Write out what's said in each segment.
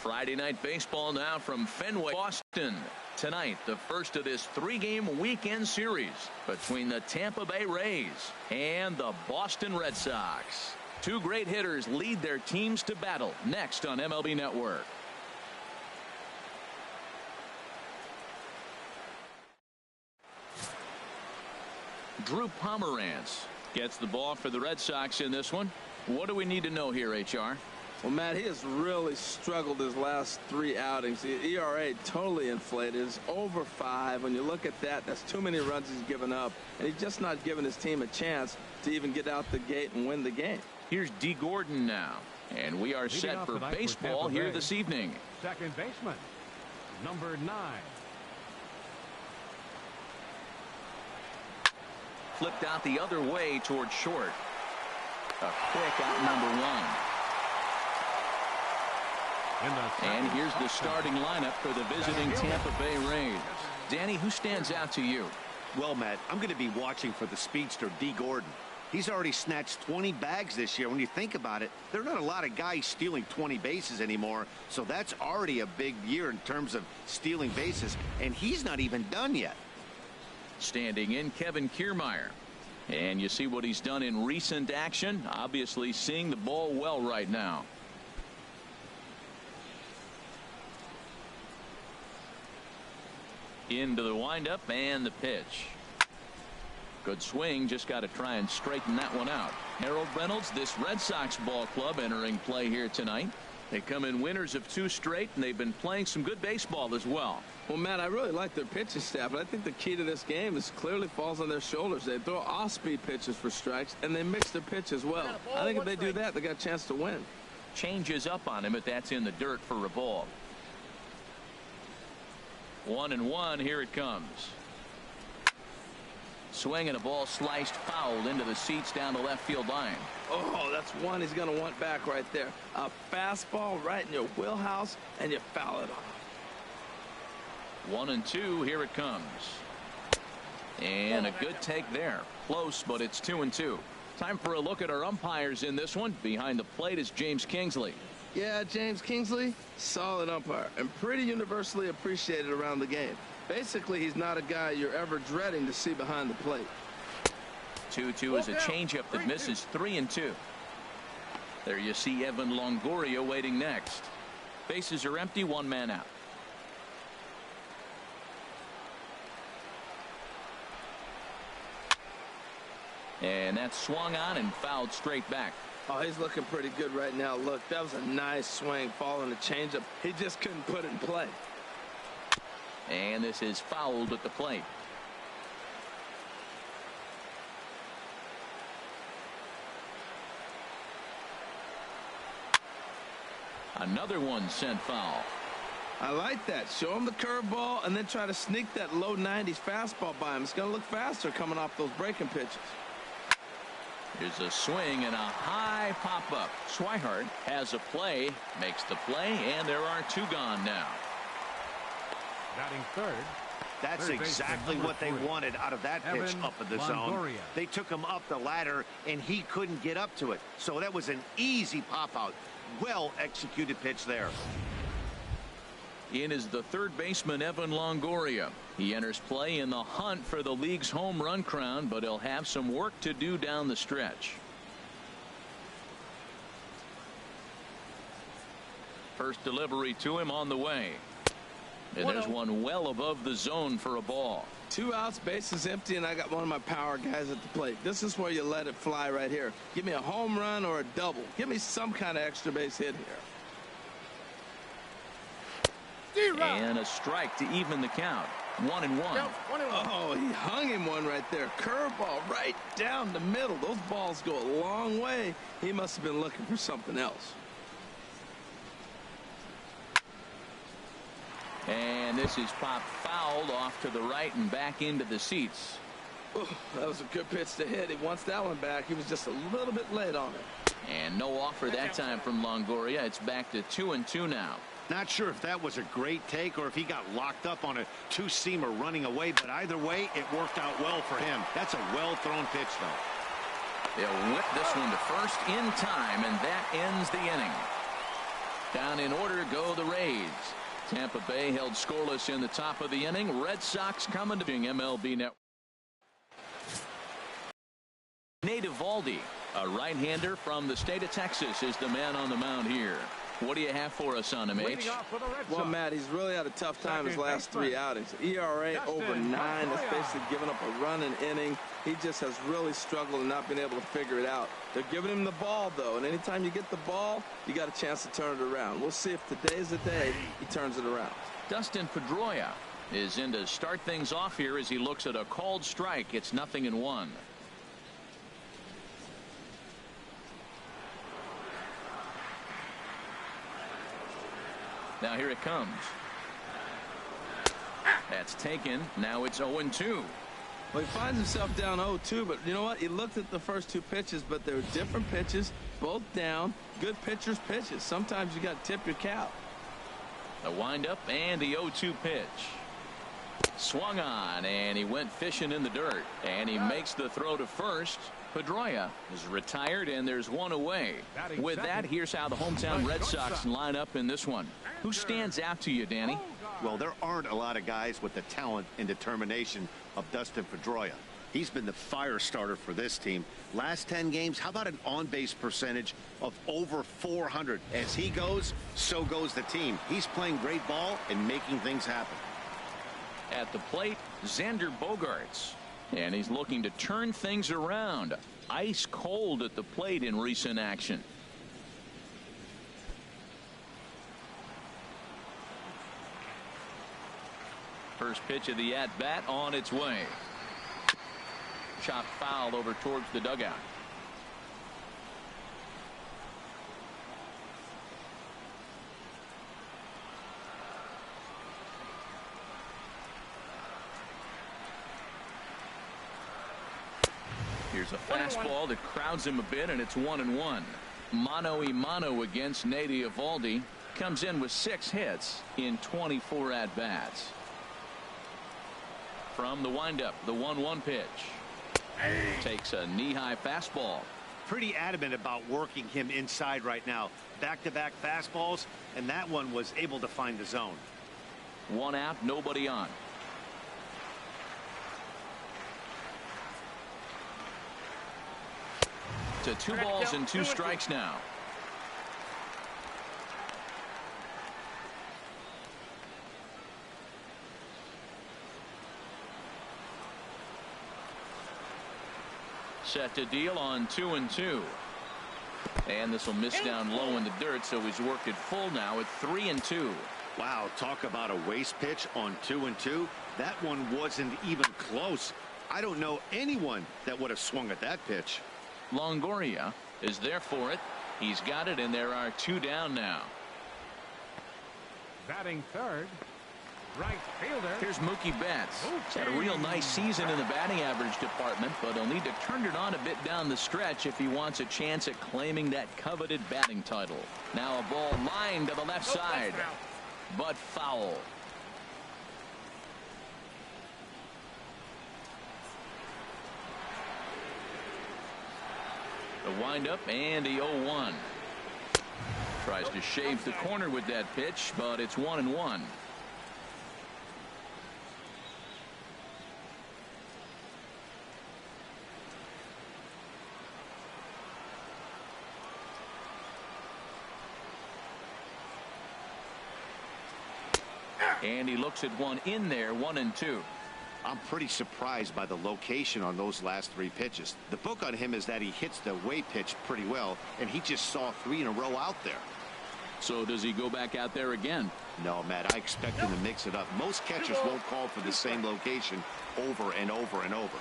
Friday night baseball now from Fenway, Boston. Tonight, the first of this three-game weekend series between the Tampa Bay Rays and the Boston Red Sox. Two great hitters lead their teams to battle next on MLB Network. Drew Pomeranz gets the ball for the Red Sox in this one. What do we need to know here, HR? Well, Matt, he has really struggled his last three outings. The ERA totally inflated. It's over 5. When you look at that, that's too many runs he's given up. And he's just not giving his team a chance to even get out the gate and win the game. Here's D. Gordon now. And we are set for baseball here this evening. Second baseman, number 9. Flipped out the other way toward short. A quick out number 1. And here's the starting lineup for the visiting Tampa Bay Rays. Danny, who stands out to you? Well, Matt, I'm going to be watching for the speedster D. Gordon. He's already snatched 20 bags this year. When you think about it, there are not a lot of guys stealing 20 bases anymore. So that's already a big year in terms of stealing bases. And he's not even done yet. Standing in, Kevin Kiermaier. And you see what he's done in recent action. Obviously seeing the ball well right now. Into the windup and the pitch. Good swing. Just got to try and straighten that one out. Harold Reynolds, this Red Sox ball club entering play here tonight. They come in winners of 2 straight, and they've been playing some good baseball as well. Well, Matt, I really like their pitching staff, but I think the key to this game is clearly falls on their shoulders. They throw off-speed pitches for strikes, and they mix their pitch as well. I think if they do that, they got a chance to win. Changes up on him, but that's in the dirt for a ball. 1-1. Here it comes. Swing and a ball sliced foul into the seats down the left field line. Oh, that's one he's going to want back right there. A fastball right in your wheelhouse, and you foul it off. 1-2. Here it comes. And a good take there. Close, but it's 2-2. Time for a look at our umpires in this one. Behind the plate is James Kingsley. Yeah, James Kingsley, solid umpire and pretty universally appreciated around the game. Basically, he's not a guy you're ever dreading to see behind the plate. 2-2 is a changeup that misses. 3-2. There you see Evan Longoria waiting next. Bases are empty. 1 man out. And that's swung on and fouled straight back. Oh, he's looking pretty good right now. Look, that was a nice swing following a changeup. He just couldn't put it in play. And this is fouled at the plate. Another one sent foul. I like that. Show him the curveball and then try to sneak that low 90s fastball by him. It's going to look faster coming off those breaking pitches. Here's a swing and a high pop-up. Swihart has a play, makes the play, and there are 2 gone now. Batting third. That's exactly what they wanted out of that pitch up in the zone. They took him up the ladder, and he couldn't get up to it. So that was an easy pop-out. Well-executed pitch there. In is the third baseman, Evan Longoria. He enters play in the hunt for the league's home run crown, but he'll have some work to do down the stretch. First delivery to him on the way. And there's one well above the zone for a ball. 2 outs, bases empty, and I got one of my power guys at the plate. This is where you let it fly right here. Give me a home run or a double. Give me some kind of extra base hit here. And a strike to even the count. 1-1. Oh, he hung him one right there. Curveball right down the middle. Those balls go a long way. He must have been looking for something else. And this is popped fouled off to the right and back into the seats. Oh, that was a good pitch to hit. He wants that one back. He was just a little bit late on it. And no offer that time from Longoria. It's back to 2-2 now. Not sure if that was a great take or if he got locked up on a 2-seamer running away, but either way, it worked out well for him. That's a well-thrown pitch, though. They'll whip this one to first in time, and that ends the inning. Down in order go the Rays. Tampa Bay held scoreless in the top of the inning. Red Sox coming to MLB Network. Nate Eovaldi, a right-hander from the state of Texas, is the man on the mound here. What do you have for us on him, H? Well, Matt, he's really had a tough time his last 3 outings. ERA over 9. That's basically given up a run an inning. He just has really struggled and not been able to figure it out. They're giving him the ball, though, and anytime you get the ball, you got a chance to turn it around. We'll see if today's the day he turns it around. Dustin Pedroia is in to start things off here as he looks at a called strike. It's 0-1. Now here it comes. That's taken. Now it's 0-2. Well, he finds himself down 0-2, but you know what? He looked at the first 2 pitches, but they were different pitches, both down. Good pitchers' pitches. Sometimes you got to tip your cap. A windup and the 0-2 pitch. Swung on, and he went fishing in the dirt. And he makes the throw to first. Pedroia is retired, and there's one away. With that, here's how the hometown Red Sox line up in this one. Who stands out to you, Danny? Well, there aren't a lot of guys with the talent and determination of Dustin Pedroia. He's been the fire starter for this team. Last 10 games, how about an on-base percentage of over 400? As he goes, so goes the team. He's playing great ball and making things happen. At the plate, Xander Bogaerts. And he's looking to turn things around. Ice cold at the plate in recent action. First pitch of the at-bat on its way. Chopped foul over towards the dugout. Here's a fastball that crowds him a bit, and it's 1-1. Mano-a-mano against Nate Eovaldi. Comes in with 6 hits in 24 at-bats. From the windup, the 1-1 pitch. Takes a knee-high fastball. Pretty adamant about working him inside right now. Back-to-back fastballs, and that one was able to find the zone. 1 out, nobody on. To 2 balls and 2 strikes now. Set to deal on 2-2. And this will miss down low in the dirt, so he's worked it full now at 3-2. Wow, talk about a waste pitch on 2-2. That one wasn't even close. I don't know anyone that would have swung at that pitch. Longoria is there for it. He's got it, and there are 2 down now. Batting third, right fielder. Here's Mookie Betts. He's had a real nice season in the batting average department, but he'll need to turn it on a bit down the stretch if he wants a chance at claiming that coveted batting title. Now a ball lined to the left side, but foul. The windup and the 0-1. Tries to shave the corner with that pitch, but it's 1-1. And he looks at one in there, 1-2. I'm pretty surprised by the location on those last 3 pitches. The book on him is that he hits the way pitch pretty well, and he just saw 3 in a row out there. So does he go back out there again? No, Matt, I expect him to mix it up. Most catchers won't call for the same location over and over and over.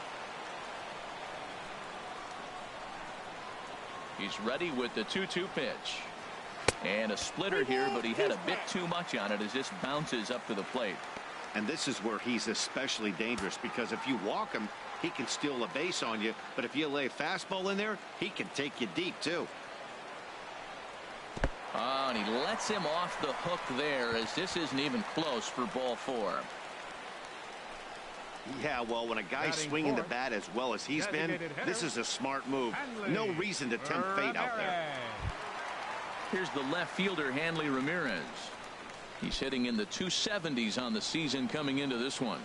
He's ready with the 2-2 pitch. And a splitter here, but he had a bit too much on it as this bounces up to the plate. And this is where he's especially dangerous, because if you walk him, he can steal a base on you. But if you lay a fastball in there, he can take you deep, too. Oh, and he lets him off the hook there as this isn't even close for ball 4. Yeah, well, when a guy's swinging the bat as well as he's been, this is a smart move. No reason to tempt fate out there. Here's the left fielder, Hanley Ramirez. He's hitting in the 270s on the season coming into this one.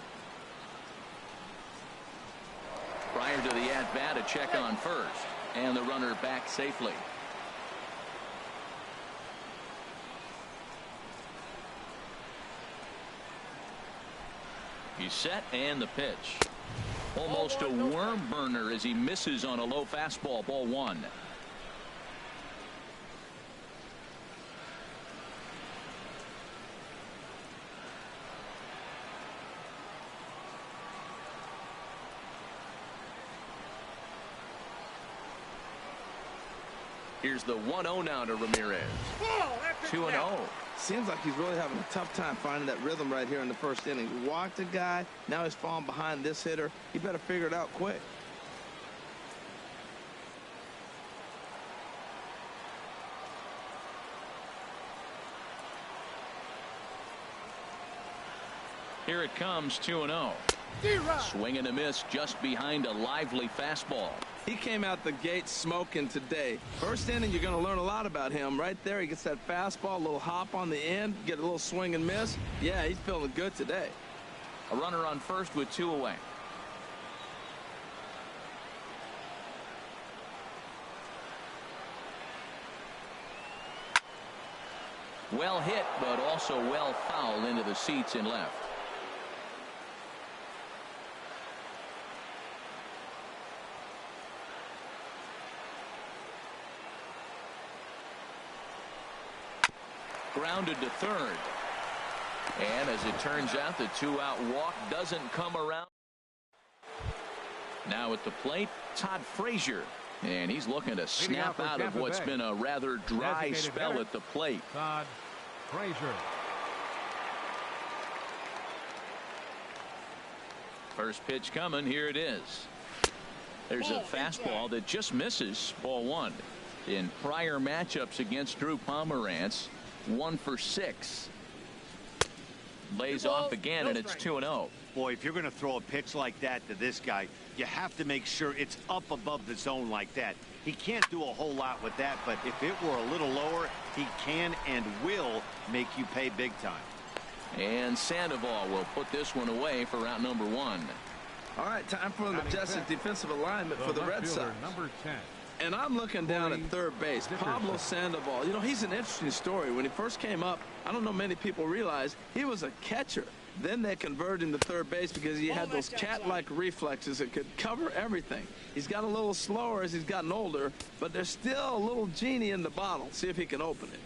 Prior to the at-bat, a check on first, and the runner back safely. He's set, and the pitch. Almost a worm burner as he misses on a low fastball. Ball one. Here's the 1-0 now to Ramirez. 2-0. Seems like he's really having a tough time finding that rhythm right here in the first inning. Walked a guy. Now he's falling behind this hitter. He better figure it out quick. Here it comes, 2-0. Swing and a miss just behind a lively fastball. He came out the gate smoking today. First inning, you're going to learn a lot about him. Right there, he gets that fastball, a little hop on the end, get a little swing and miss. Yeah, he's feeling good today. A runner on first with 2 away. Well hit, but also well fouled into the seats in left. Grounded to third. And as it turns out, the 2-out walk doesn't come around. Now at the plate, Todd Frazier. And he's looking to snap out of what's been a rather dry spell at the plate. Todd Frazier. First pitch coming. Here it is. There's a fastball that just misses. Ball one. In prior matchups against Drew Pomerantz, 1 for 6. Lays off again, and it's 2-0. Boy, if you're going to throw a pitch like that to this guy, you have to make sure it's up above the zone like that. He can't do a whole lot with that, but if it were a little lower, he can and will make you pay big time. And Sandoval will put this one away for out number 1. All right, time for the majestic defensive alignment for the Red Sox. Number 10. And I'm looking down at third base. Pablo Sandoval. You know, he's an interesting story. When he first came up, I don't know many people realize he was a catcher. Then they converted him to third base because he had those cat-like reflexes that could cover everything. He's got a little slower as he's gotten older, but there's still a little genie in the bottle. See if he can open it.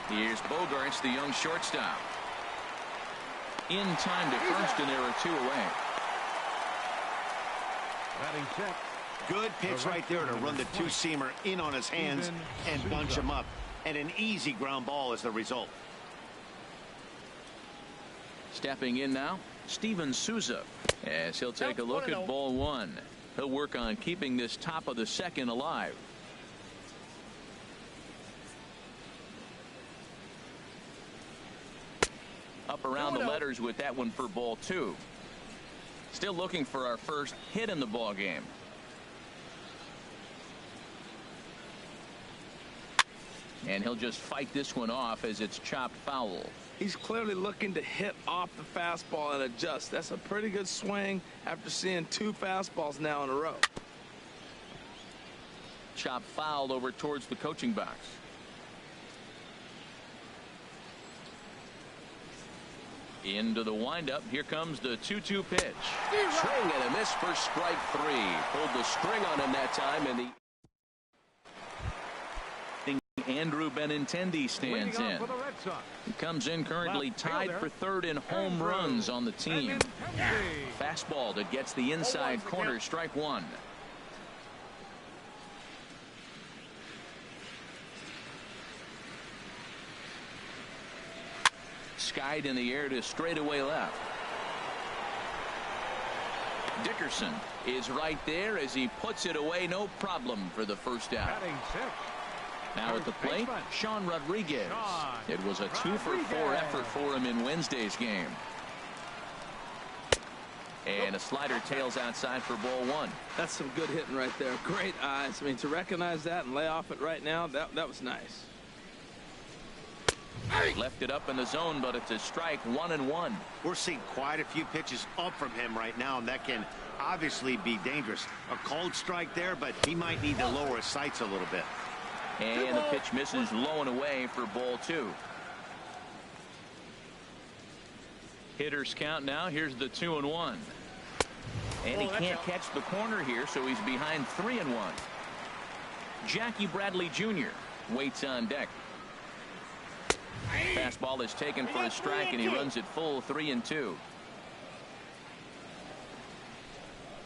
Here's Bogarts, the young shortstop. In time to first, and there are 2 away. Batting check. Good pitch right there to run the 2-seamer in on his hands and bunch him up. And an easy ground ball as the result. Stepping in now, Steven Souza, as he'll take a look at ball 1. He'll work on keeping this top of the second alive. Up around the letters with that one for ball 2. Still looking for our first hit in the ball game. And he'll just fight this one off as it's chopped foul. He's clearly looking to hit off the fastball and adjust. That's a pretty good swing after seeing 2 fastballs now in a row. Chopped foul over towards the coaching box. Into the windup. Here comes the 2-2 pitch. Swing and a miss for strike 3. Pulled the string on him that time, and the Andrew Benintendi stands in. He comes in currently tied for third in home runs on the team. Fastball that gets the inside corner. Strike 1. Skied in the air to straightaway left. Dickerson is right there as he puts it away. No problem for the first out. Now at the plate, Sean Rodriguez. It was a 2-for-4 effort for him in Wednesday's game. And a slider tails outside for ball one. That's some good hitting right there. Great eyes. I mean, to recognize that and lay off it right now, that was nice. Left it up in the zone, but it's a strike, 1-1. We're seeing quite a few pitches up from him right now, and that can obviously be dangerous. A cold strike there, but he might need to lower his sights a little bit. And the pitch misses low and away for ball two. Hitters count now. Here's the 2-1. And he can't catch the corner here, so he's behind 3-1. Jackie Bradley Jr. waits on deck. Fastball is taken for a strike, and he runs it full, 3-2.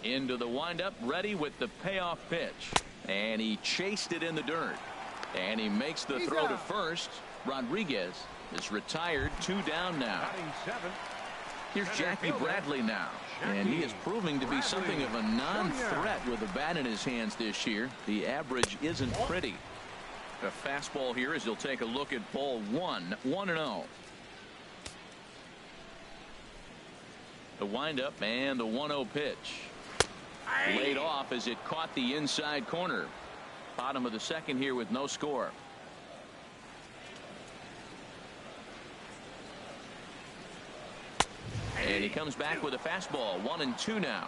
Into the windup, ready with the payoff pitch. And he chased it in the dirt. And he makes the throw to first. Rodriguez is retired, 2 down now. Here's Jackie Bradley now. And he is proving to be something of a non-threat with a bat in his hands this year. The average isn't pretty. A fastball here as he'll take a look at ball one, 1-0. The windup and the 1-0 pitch. Laid off as it caught the inside corner. Bottom of the second here with no score. And he comes back with a fastball, 1-2 now.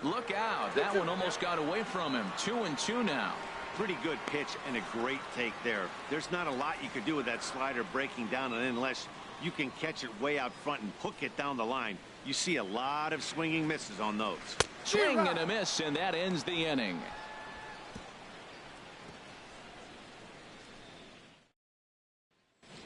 Look out. That one almost got away from him. 2-2 now. Pretty good pitch and a great take there. There's not a lot you could do with that slider breaking down, and unless you can catch it way out front and hook it down the line, you see a lot of swinging misses on those. Swing and a miss, and that ends the inning.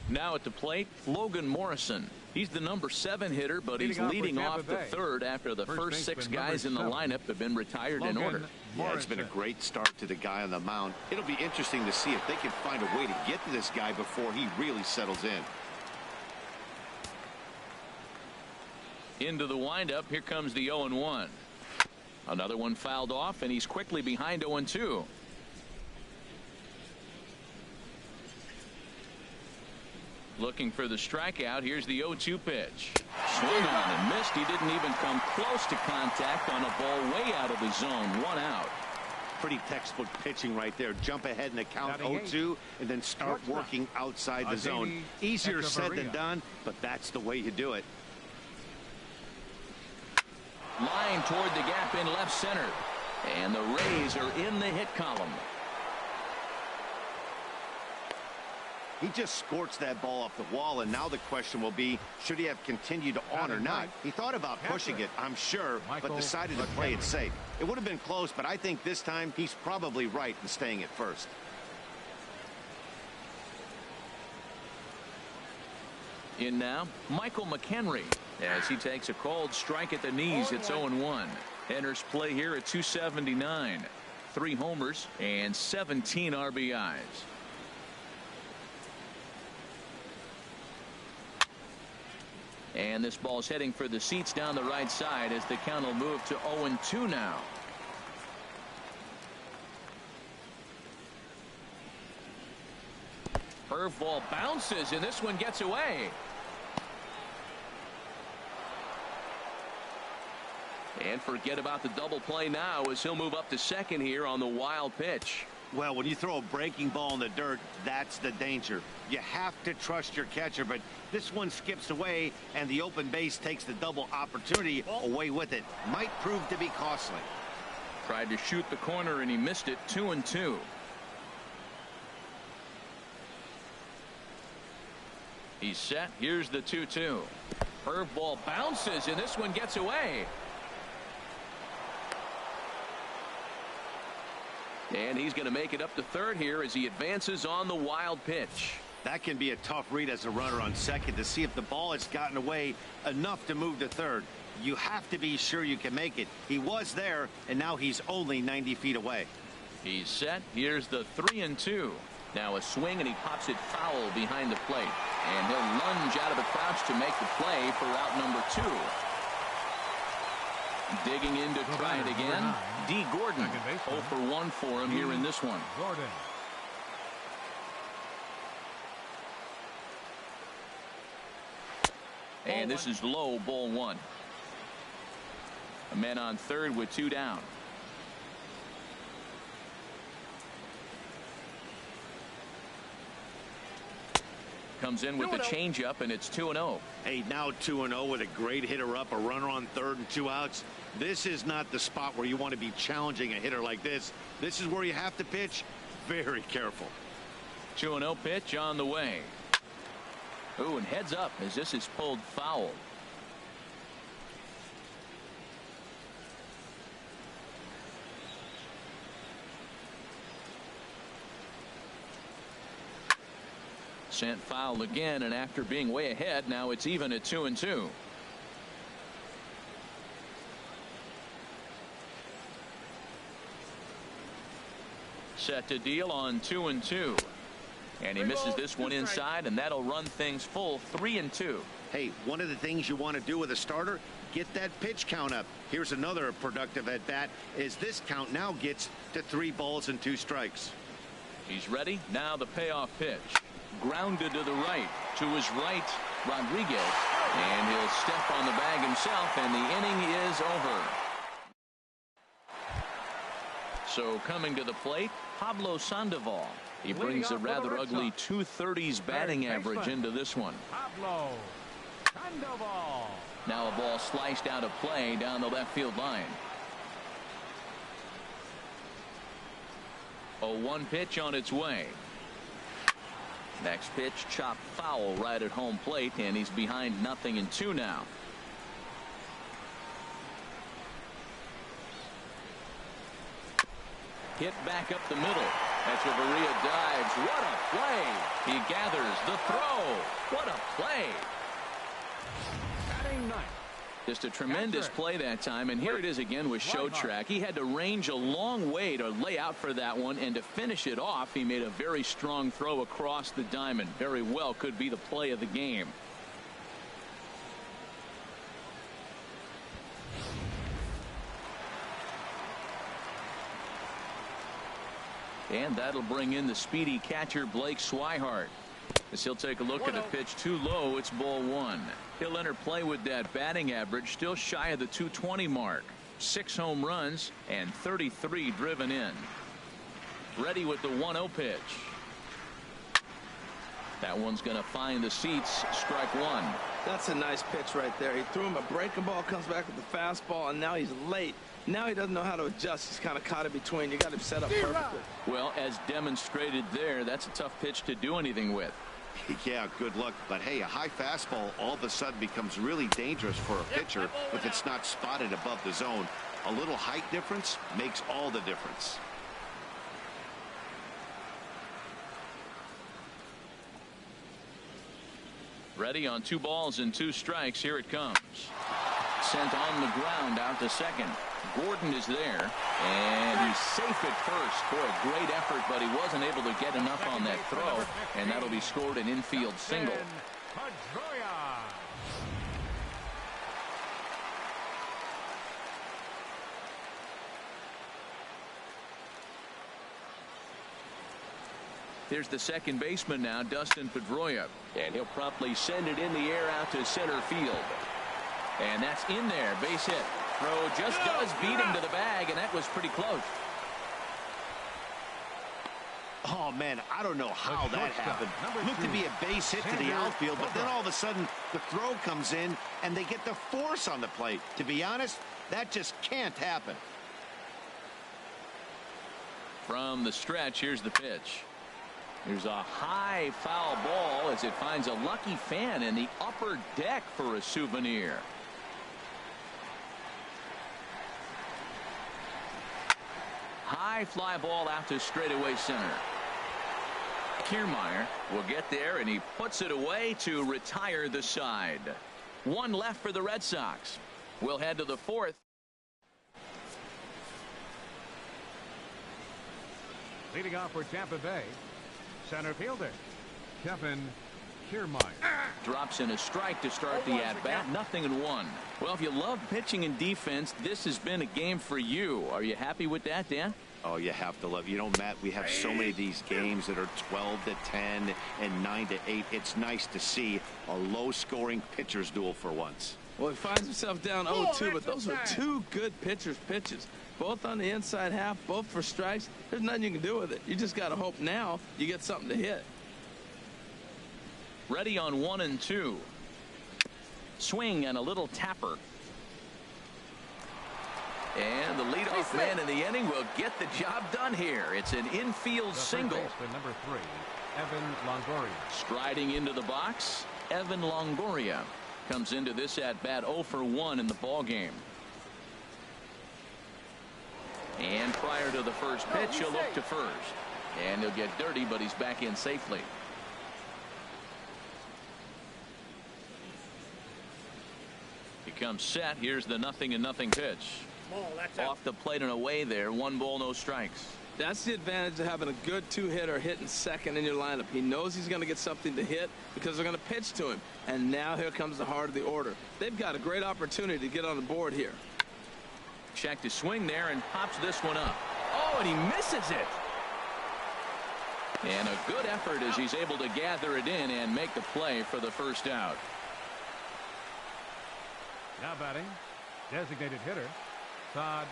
Now at the plate, Logan Morrison. He's the number 7 hitter, but he's leading off the third after the first 6 guys in the lineup have been retired in order. Yeah, it's been a great start to the guy on the mound. It'll be interesting to see if they can find a way to get to this guy before he really settles in. Into the windup, here comes the 0-1. Another one fouled off, and he's quickly behind 0-2. Looking for the strikeout. Here's the 0-2 pitch. Swing on and missed. He didn't even come close to contact on a ball way out of the zone. 1 out. Pretty textbook pitching right there. Jump ahead in the count 0-2 and then start working outside the zone. Easier said than done, but that's the way you do it. Line toward the gap in left center. And the Rays are in the hit column. He just scorched that ball off the wall, and now the question will be, should he have continued on or not? He thought about pushing it, I'm sure, but decided to play it safe. It would have been close, but I think this time he's probably right in staying at first. In now, Michael McHenry as he takes a cold strike at the knees. It's 0-1. Enters play here at 279. 3 homers and 17 RBIs. And this ball's heading for the seats down the right side as the count will move to 0-2 now. Curveball bounces, and this one gets away. And forget about the double play now as he'll move up to second here on the wild pitch. Well, when you throw a breaking ball in the dirt, that's the danger. You have to trust your catcher, but this one skips away, and the open base takes the double opportunity away with it. Might prove to be costly. Tried to shoot the corner, and he missed it. 2-2. He's set. Here's the 2-2. Curveball bounces, and this one gets away. And he's going to make it up to third here as he advances on the wild pitch. That can be a tough read as a runner on second to see if the ball has gotten away enough to move to third. You have to be sure you can make it. He was there, and now he's only 90 feet away. He's set. Here's the 3-2. Now a swing, and he pops it foul behind the plate. And he'll lunge out of the crouch to make the play for out number 2. Digging in to try it again. D. Gordon. 0 for 1 for him here in this one. And this is low, ball one. A man on third with 2 down. Comes in with the changeup, and it's 2-0. Hey, now 2-0 with a great hitter up, a runner on third and 2 outs. This is not the spot where you want to be challenging a hitter like this. This is where you have to pitch very careful. 2-0 pitch on the way. Ooh, and heads up as this is pulled foul. Sent foul again, and after being way ahead, now it's even at 2-2. Set to deal on 2-2. And he misses this one inside, and that'll run things full 3-2. Hey, one of the things you want to do with a starter, get that pitch count up. Here's another productive at bat as this count now gets to 3 balls and 2 strikes. He's ready. Now the payoff pitch. Grounded to the right. To his right, Rodriguez. And he'll step on the bag himself, and the inning is over. So coming to the plate, Pablo Sandoval. He brings a rather ugly 230s batting average into this one. Pablo Sandoval. Now a ball sliced out of play down the left field line. 0-1 pitch on its way. Next pitch chopped foul right at home plate, and he's behind 0-2 now. Hit back up the middle. Echeverria dives. What a play. He gathers the throw. What a play. Batting ninth. Just a tremendous play that time, and here it is again with show track. He had to range a long way to lay out for that one, and to finish it off, he made a very strong throw across the diamond. Very well could be the play of the game. And that'll bring in the speedy catcher Blake Swihart. As he'll take a look at a pitch too low, it's ball one. He'll enter play with that batting average still shy of the 220 mark. 6 home runs and 33 driven in. Ready with the 1-0 pitch. That one's going to find the seats. Strike one. That's a nice pitch right there. He threw him a breaking ball, comes back with the fastball, and now he's late. Now he doesn't know how to adjust. He's kind of caught in between. You got him set up perfectly. Well, as demonstrated there, that's a tough pitch to do anything with. Yeah, good luck. But hey, a high fastball all of a sudden becomes really dangerous for a pitcher if it's not spotted above the zone. A little height difference makes all the difference. Ready on 2 balls and 2 strikes. Here it comes. Sent on the ground out to second. Gordon is there, and he's safe at first. Boy, great effort, but he wasn't able to get enough on that throw, and that'll be scored an infield single. Here's the second baseman now, Dustin Pedroia, and he'll promptly send it in the air out to center field. And that's in there, base hit. Throw just does beat him to the bag, and that was pretty close. Oh, man, I don't know how that happened. Looked to be a base hit to the outfield, but then all of a sudden the throw comes in, and they get the force on the plate. To be honest, that just can't happen. From the stretch, here's the pitch. There's a high foul ball as it finds a lucky fan in the upper deck for a souvenir. High fly ball out to straightaway center. Kiermaier will get there, and he puts it away to retire the side. 1 left for the Red Sox. We'll head to the 4th. Leading off for Tampa Bay, center fielder Kevin Kiermaier. Drops in a strike to start the at-bat. 0-1. Well, if you love pitching and defense, this has been a game for you. Are you happy with that, Dan? Oh, you have to love. You know, Matt, we have so many of these games that are 12-10 and 9-8. It's nice to see a low-scoring pitcher's duel for once. Well, he finds himself down 0-2, but those are two good pitchers' pitches. Both on the inside half, both for strikes. There's nothing you can do with it. You just got to hope now you get something to hit. Ready on 1-2. Swing and a little tapper. And the leadoff man in the inning will get the job done here. It's an infield single. Number 3, Evan Longoria. Striding into the box, Evan Longoria comes into this at bat 0 for 1 in the ball game. And prior to the first pitch, he'll look to first. And he'll get dirty, but he's back in safely. He comes set. Here's the 0-0 pitch. Off the plate and away there. 1 ball, no strikes. That's the advantage of having a good two-hitter hitting second in your lineup. He knows he's going to get something to hit because they're going to pitch to him. And now here comes the heart of the order. They've got a great opportunity to get on the board here. Check to swing there and pops this one up. Oh, and he misses it. And a good effort as he's able to gather it in and make the play for the first out. Now batting, designated hitter, Todd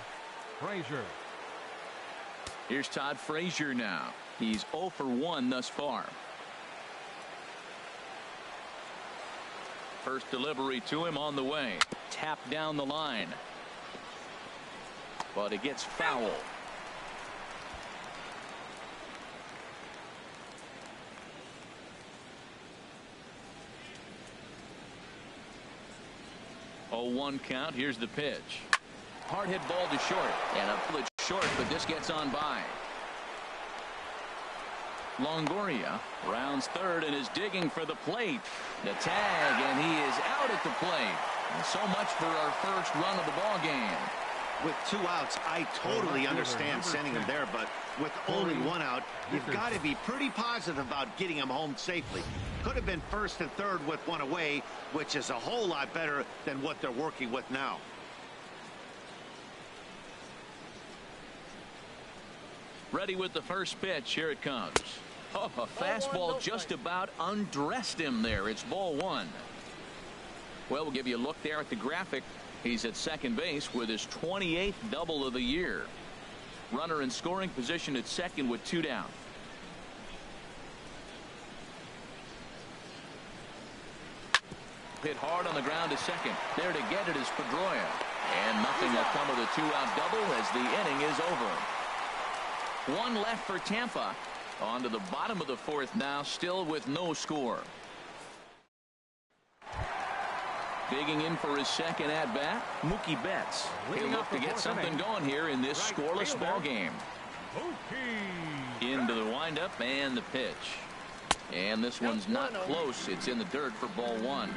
Frazier. Here's Todd Frazier now. He's 0 for 1 thus far. First delivery to him on the way. Tapped down the line. But it gets foul. Oh, 1 count. Here's the pitch. Hard hit ball to short. And a flip short, but this gets on by. Longoria rounds third and is digging for the plate. The tag, and he is out at the plate. And so much for our first run of the ball game. With 2 outs, I totally understand sending him there, but with only 1 out, you've got to be pretty positive about getting him home safely. Could have been first and third with 1 away, which is a whole lot better than what they're working with now. Ready with the first pitch. Here it comes. Oh, a fastball just about undressed him there. It's ball 1. Well, we'll give you a look there at the graphic. He's at second base with his 28th double of the year. Runner in scoring position at second with 2 down. Hit hard on the ground to second. There to get it is Pedroia. And nothing will come of the 2-out double as the inning is over. 1 left for Tampa. On to the bottom of the 4th now, still with no score. Digging in for his second at-bat, Mookie Betts. He'll look to get something going here in this scoreless ball game. Into the windup and the pitch. And this one's not close. It's in the dirt for ball 1.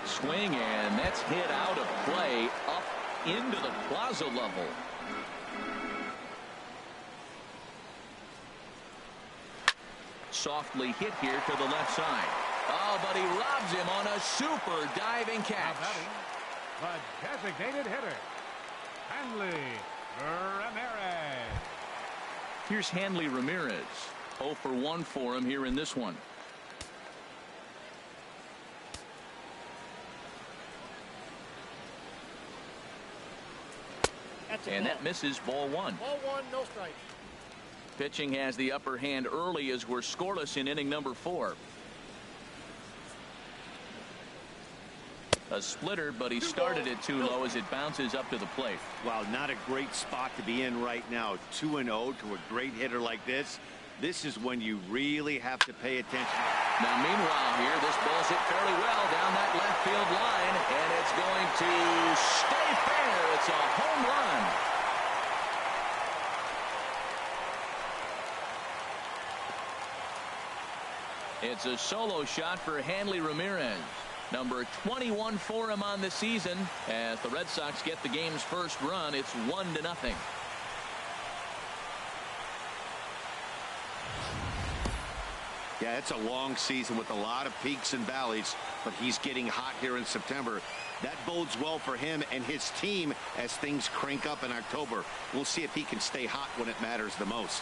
Swing, and that's hit out of play up into the plaza level. Softly hit here to the left side. Oh, but he robs him on a super diving catch. The designated hitter, Hanley Ramirez. Here's Hanley Ramirez. 0 for 1 for him here in this one. And that misses ball 1. Ball 1, no strike. Pitching has the upper hand early as we're scoreless in inning number 4. A splitter, but he started it too low as it bounces up to the plate. Wow, not a great spot to be in right now. 2-0 to a great hitter like this. This is when you really have to pay attention. Now, meanwhile here, this ball's hit fairly well down that left field line, and it's going to stay fair. It's a home run. It's a solo shot for Hanley Ramirez. Number 21 for him on the season. As the Red Sox get the game's first run, it's 1-0. Yeah, it's a long season with a lot of peaks and valleys, but he's getting hot here in September. That bodes well for him and his team as things crank up in October. We'll see if he can stay hot when it matters the most.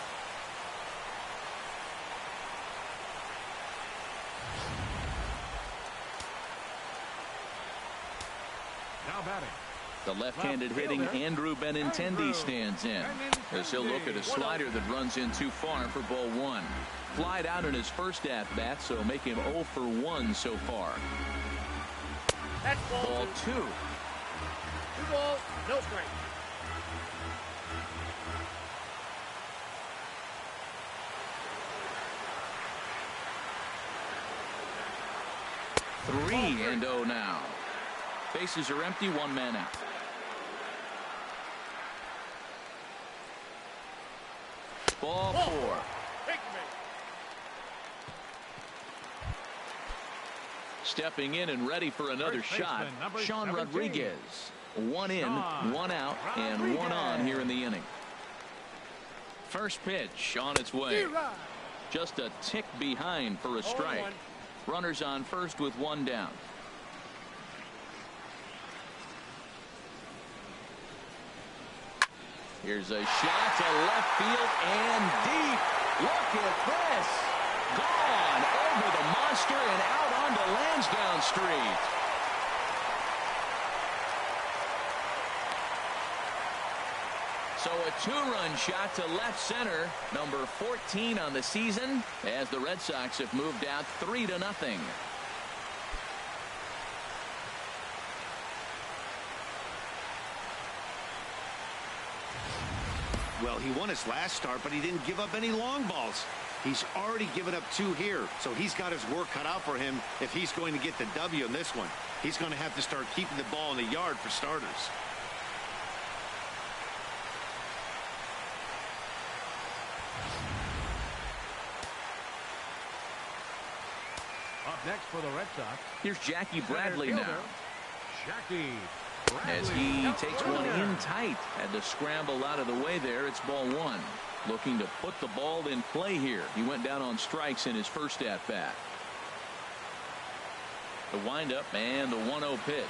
Now batting. The left-handed hitting Andrew Benintendi stands in, as he'll look at a slider that runs in too far for ball one. Flied out in his first at-bat, so make him 0 for 1 so far. That's Ball 2. 2 balls, no strike. Three and 0 now. Bases are empty, 1 man out. Ball 4. Stepping in and ready for another shot, Sean Rodriguez. 1 in, 1 out, and 1 on here in the inning. First pitch on its way. Just a tick behind for a strike. Runners on first with 1 down. Here's a shot to left field and deep. Look at this. Gone over the monster and out onto Lansdowne Street. So a 2-run shot to left center, number 14 on the season, as the Red Sox have moved out 3-0. Well, he won his last start, but he didn't give up any long balls. He's already given up 2 here, so he's got his work cut out for him if he's going to get the W in this one. He's going to have to start keeping the ball in the yard for starters. Up next for the Red Sox. Here's Jackie Bradley now. Jackie As he takes one in tight. Had to scramble out of the way there. It's ball 1. Looking to put the ball in play here. He went down on strikes in his first at-bat. The windup and the 1-0 pitch.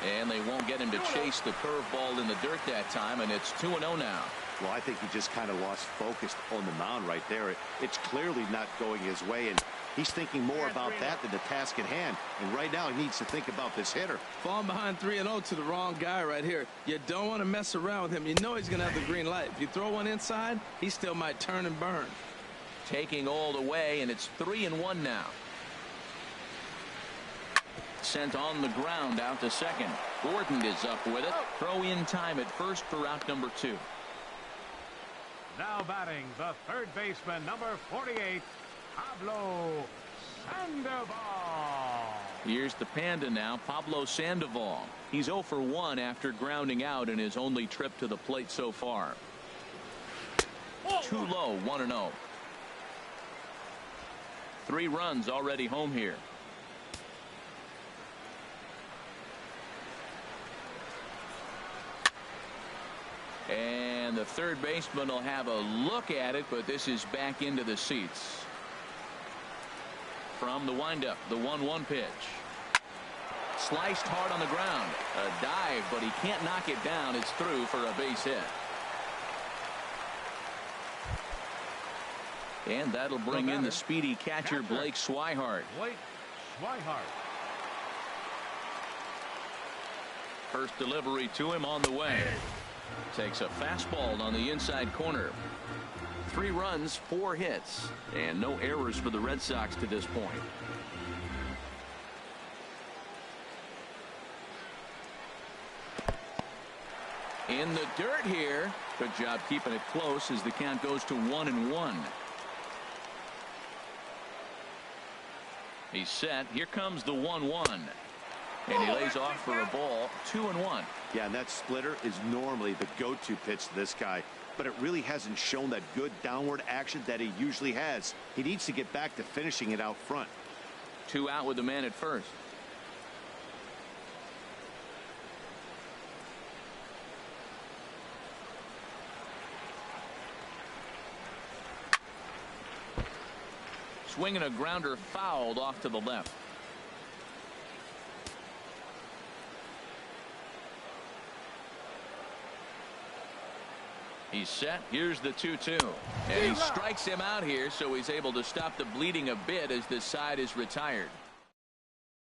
And they won't get him to chase the curveball in the dirt that time, and it's 2-0 now. Well, I think he just kind of lost focus on the mound right there. It's clearly not going his way, and he's thinking more about that than the task at hand. And right now he needs to think about this hitter. Falling behind 3-0 to the wrong guy right here. You don't want to mess around with him. You know he's going to have the green light. If you throw one inside, he still might turn and burn. Taking all the way, and it's 3-1 now. Sent on the ground out to second. Gordon is up with it. Throw in time at first for out number 2. Now batting, the third baseman, number 48, Pablo Sandoval. Here's the Panda now, Pablo Sandoval. He's 0 for 1 after grounding out in his only trip to the plate so far. Too low, 1-0. 3 runs already home here. And the third baseman will have a look at it, but this is back into the seats. From the windup, the 1-1 pitch. Sliced hard on the ground. A dive, but he can't knock it down. It's through for a base hit. And that'll bring in the speedy catcher, Blake Swihart. First delivery to him on the way. Takes a fastball on the inside corner. 3 runs, 4 hits, and no errors for the Red Sox to this point. In the dirt here. Good job keeping it close as the count goes to 1-1. He's set. Here comes the 1-1. And he lays off for a ball. 2-1. Yeah, and that splitter is normally the go-to pitch to this guy, but it really hasn't shown that good downward action that he usually has. He needs to get back to finishing it out front. 2 out with the man at first. swing and a grounder fouled off to the left. He's set. Here's the 2-2. And he strikes him out here, so he's able to stop the bleeding a bit as this side is retired.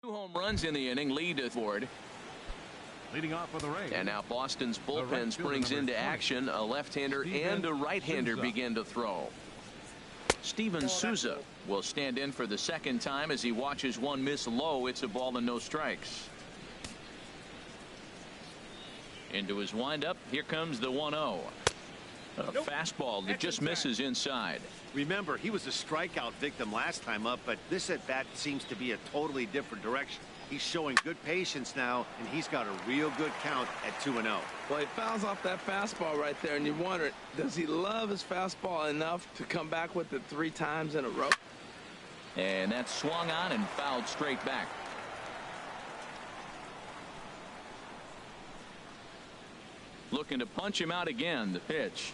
2 home runs in the inning lead to Ford. Leading off for the Rays. And now Boston's bullpen springs into action. A left-hander and a right-hander begin to throw. Steven Souza will stand in for the second time as he watches one miss low. It's a ball and no strikes. Into his windup. Here comes the 1-0. A fastball that just misses inside. Remember, he was a strikeout victim last time up, but this at bat seems to be a totally different direction. He's showing good patience now, and he's got a real good count at 2-0. Well, he fouls off that fastball right there, and you wonder, does he love his fastball enough to come back with it 3 times in a row? And that's swung on and fouled straight back. Looking to punch him out again. The pitch.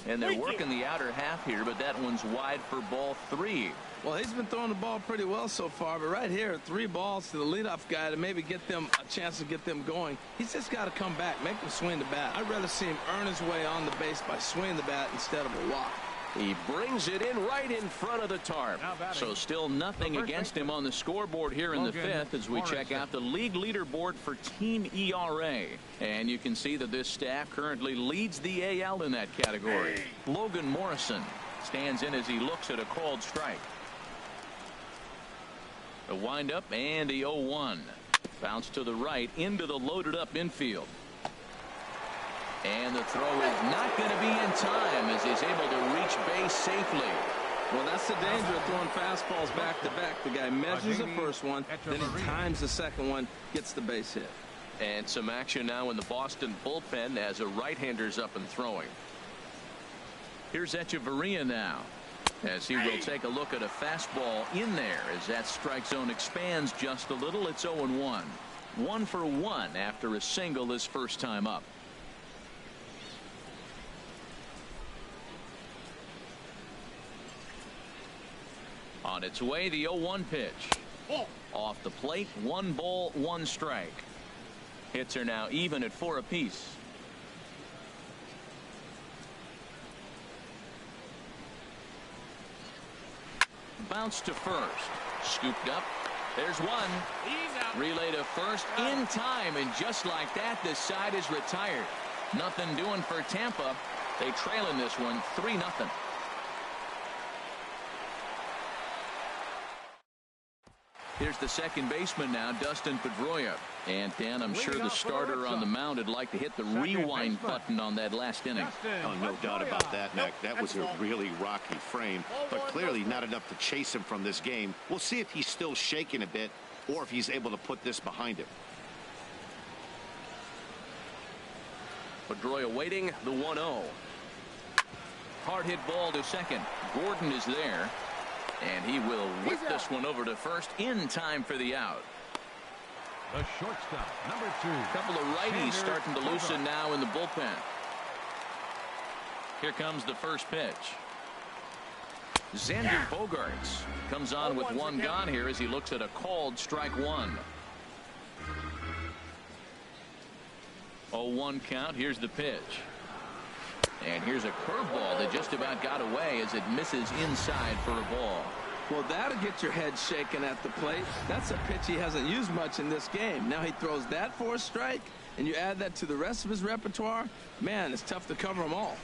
And they're working the outer half here, but that one's wide for ball 3. Well, he's been throwing the ball pretty well so far, but right here, 3 balls to the leadoff guy to maybe get them a chance to get them going. He's just got to come back, make him swing the bat. I'd rather see him earn his way on the base by swinging the bat instead of a walk. He brings it in right in front of the tarp. So still nothing against him on the scoreboard here in the 5th as we check out the league leaderboard for team ERA. And you can see that this staff currently leads the AL in that category. Logan Morrison stands in as he looks at a called strike. The windup and the 0-1. Bounce to the right into the loaded up infield. And the throw is not going to be in time as he's able to reach base safely. Well, that's the danger of throwing fastballs back to back. The guy measures the first one, then he times the second one, gets the base hit. And some action now in the Boston bullpen as a right-hander's up and throwing. Here's Echeverria now as he will take a look at a fastball in there as that strike zone expands just a little. It's 0-1. 1 for 1 after a single his first time up. On its way, the 0-1 pitch. Off the plate, 1 ball, 1 strike. Hits are now even at 4 apiece. Bounce to first. Scooped up. There's one. Relay to first in time, and just like that, this side is retired. Nothing doing for Tampa. They trail in this one 3-0. Here's the second baseman now, Dustin Pedroia. And Dan, I'm sure the starter on the mound would like to hit the rewind button on that last inning. Oh, no doubt about that, Mac. That was a really rocky frame, but clearly not enough to chase him from this game. We'll see if he's still shaking a bit or if he's able to put this behind him. Pedroia waiting, the 1-0. Hard hit ball to second. Gordon is there. And he will whip this one over to first in time for the out. The shortstop, number 2. A couple of righties starting to loosen now in the bullpen. Here comes the first pitch. Xander Bogaerts comes on with 1 gone here as he looks at a called strike 1. 0-1 count. Here's the pitch. And here's a curveball that just about got away as it misses inside for a ball. Well, that'll get your head shaken at the plate. That's a pitch he hasn't used much in this game. Now he throws that for a strike, and you add that to the rest of his repertoire. Man, it's tough to cover them all.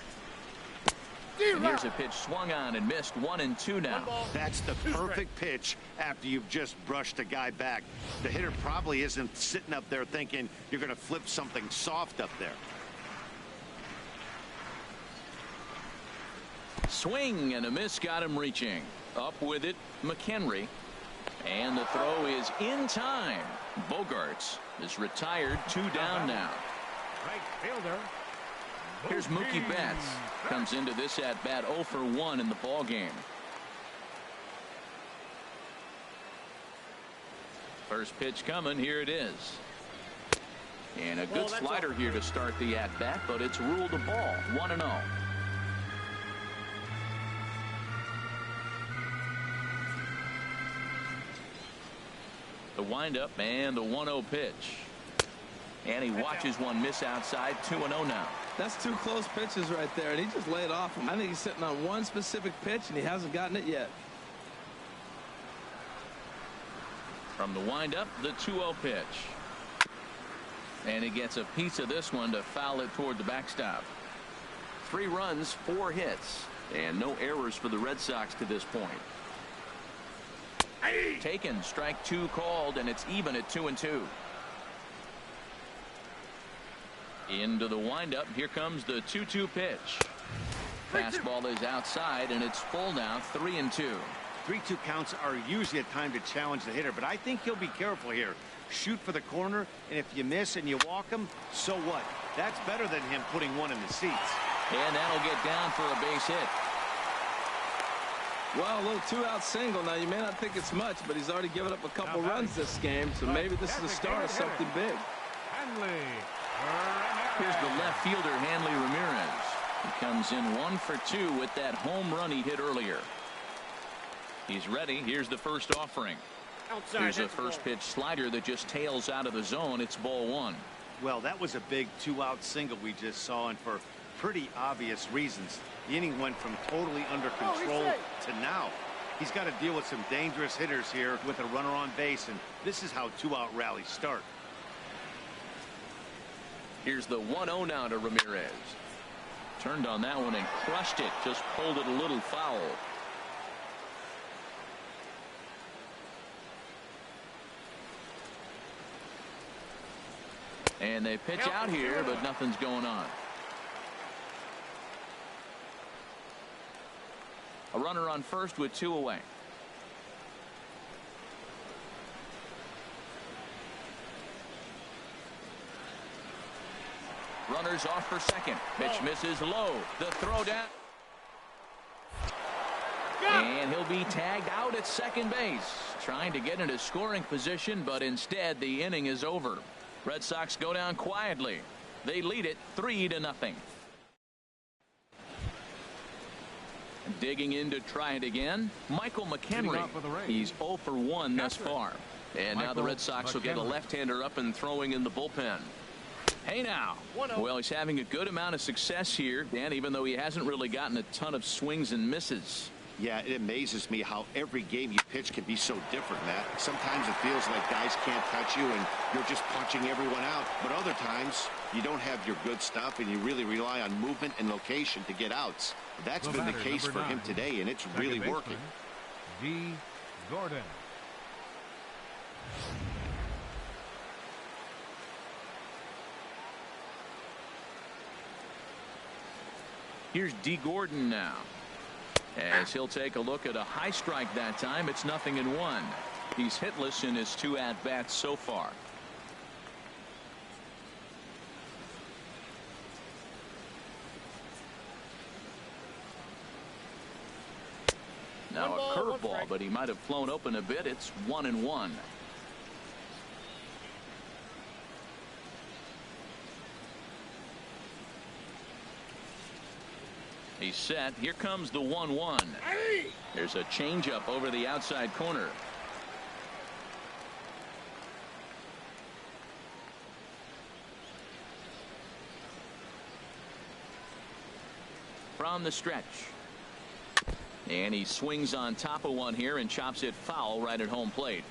And here's a pitch swung on and missed. 1-2 now. That's the perfect pitch after you've just brushed a guy back. The hitter probably isn't sitting up there thinking you're going to flip something soft up there. Swing and a miss got him reaching. Up with it, McHenry. And the throw is in time. Bogaerts is retired. 2 down now. Right fielder. Here's Mookie Betts. Comes into this at bat 0 for 1 in the ball game. First pitch coming. Here it is. And a good slider here to start the at bat, but it's ruled a ball. 1-0. The windup and the 1-0 pitch. And he watches one miss outside. 2-0 now. That's two close pitches right there, and he just laid off him. I think he's sitting on one specific pitch, and he hasn't gotten it yet. From the windup, the 2-0 pitch. And he gets a piece of this one to foul it toward the backstop. 3 runs, 4 hits, and no errors for the Red Sox to this point. Taken, strike 2 called, and it's even at 2-2. Into the windup. Here comes the 2-2 pitch. Fastball is outside, and it's full now. 3-2. 3-2 counts are usually a time to challenge the hitter, but I think he'll be careful here. Shoot for the corner, and if you miss and you walk him, so what? That's better than him putting one in the seats. And that'll get down for a base hit. Well, a little 2-out single. Now, you may not think it's much, but he's already given up a couple runs this game, so maybe this is the start of something big. Here's the left fielder, Hanley Ramirez. He comes in 1 for 2 with that home run he hit earlier. He's ready. Here's the first offering. Outside, here's a first pitch slider that just tails out of the zone. It's ball 1. Well, that was a big 2-out single we just saw, and for pretty obvious reasons. The inning went from totally under control to now. He's got to deal with some dangerous hitters here with a runner on base, and this is how 2-out rallies start. Here's the 1-0 now to Ramirez. Turned on that one and crushed it. Just pulled it a little foul. And they pitch out here, but nothing's going on. A runner on first with 2 away. Runners off for second. Pitch misses low. The throw down. And he'll be tagged out at second base. Trying to get into scoring position, but instead the inning is over. Red Sox go down quietly. They lead it 3-0. Digging in to try it again, Michael McHenry. He's 0 for 1 thus far. And now the Red Sox will get a left-hander up and throwing in the bullpen. Hey now. Well, he's having a good amount of success here, Dan, even though he hasn't really gotten a ton of swings and misses. Yeah, it amazes me how every game you pitch can be so different, Matt. Sometimes it feels like guys can't touch you and you're just punching everyone out. But other times you don't have your good stuff and you really rely on movement and location to get outs. That's been the case for him today, and it's really working. D. Gordon. Here's D. Gordon now. As he'll take a look at a high strike that time. It's 0-1. He's hitless in his 2 at-bats so far. Now a curveball, but he might have flown open a bit. It's 1-1. He's set. Here comes the 1-1. There's a changeup over the outside corner. From the stretch. And he swings on top of one here and chops it foul right at home plate.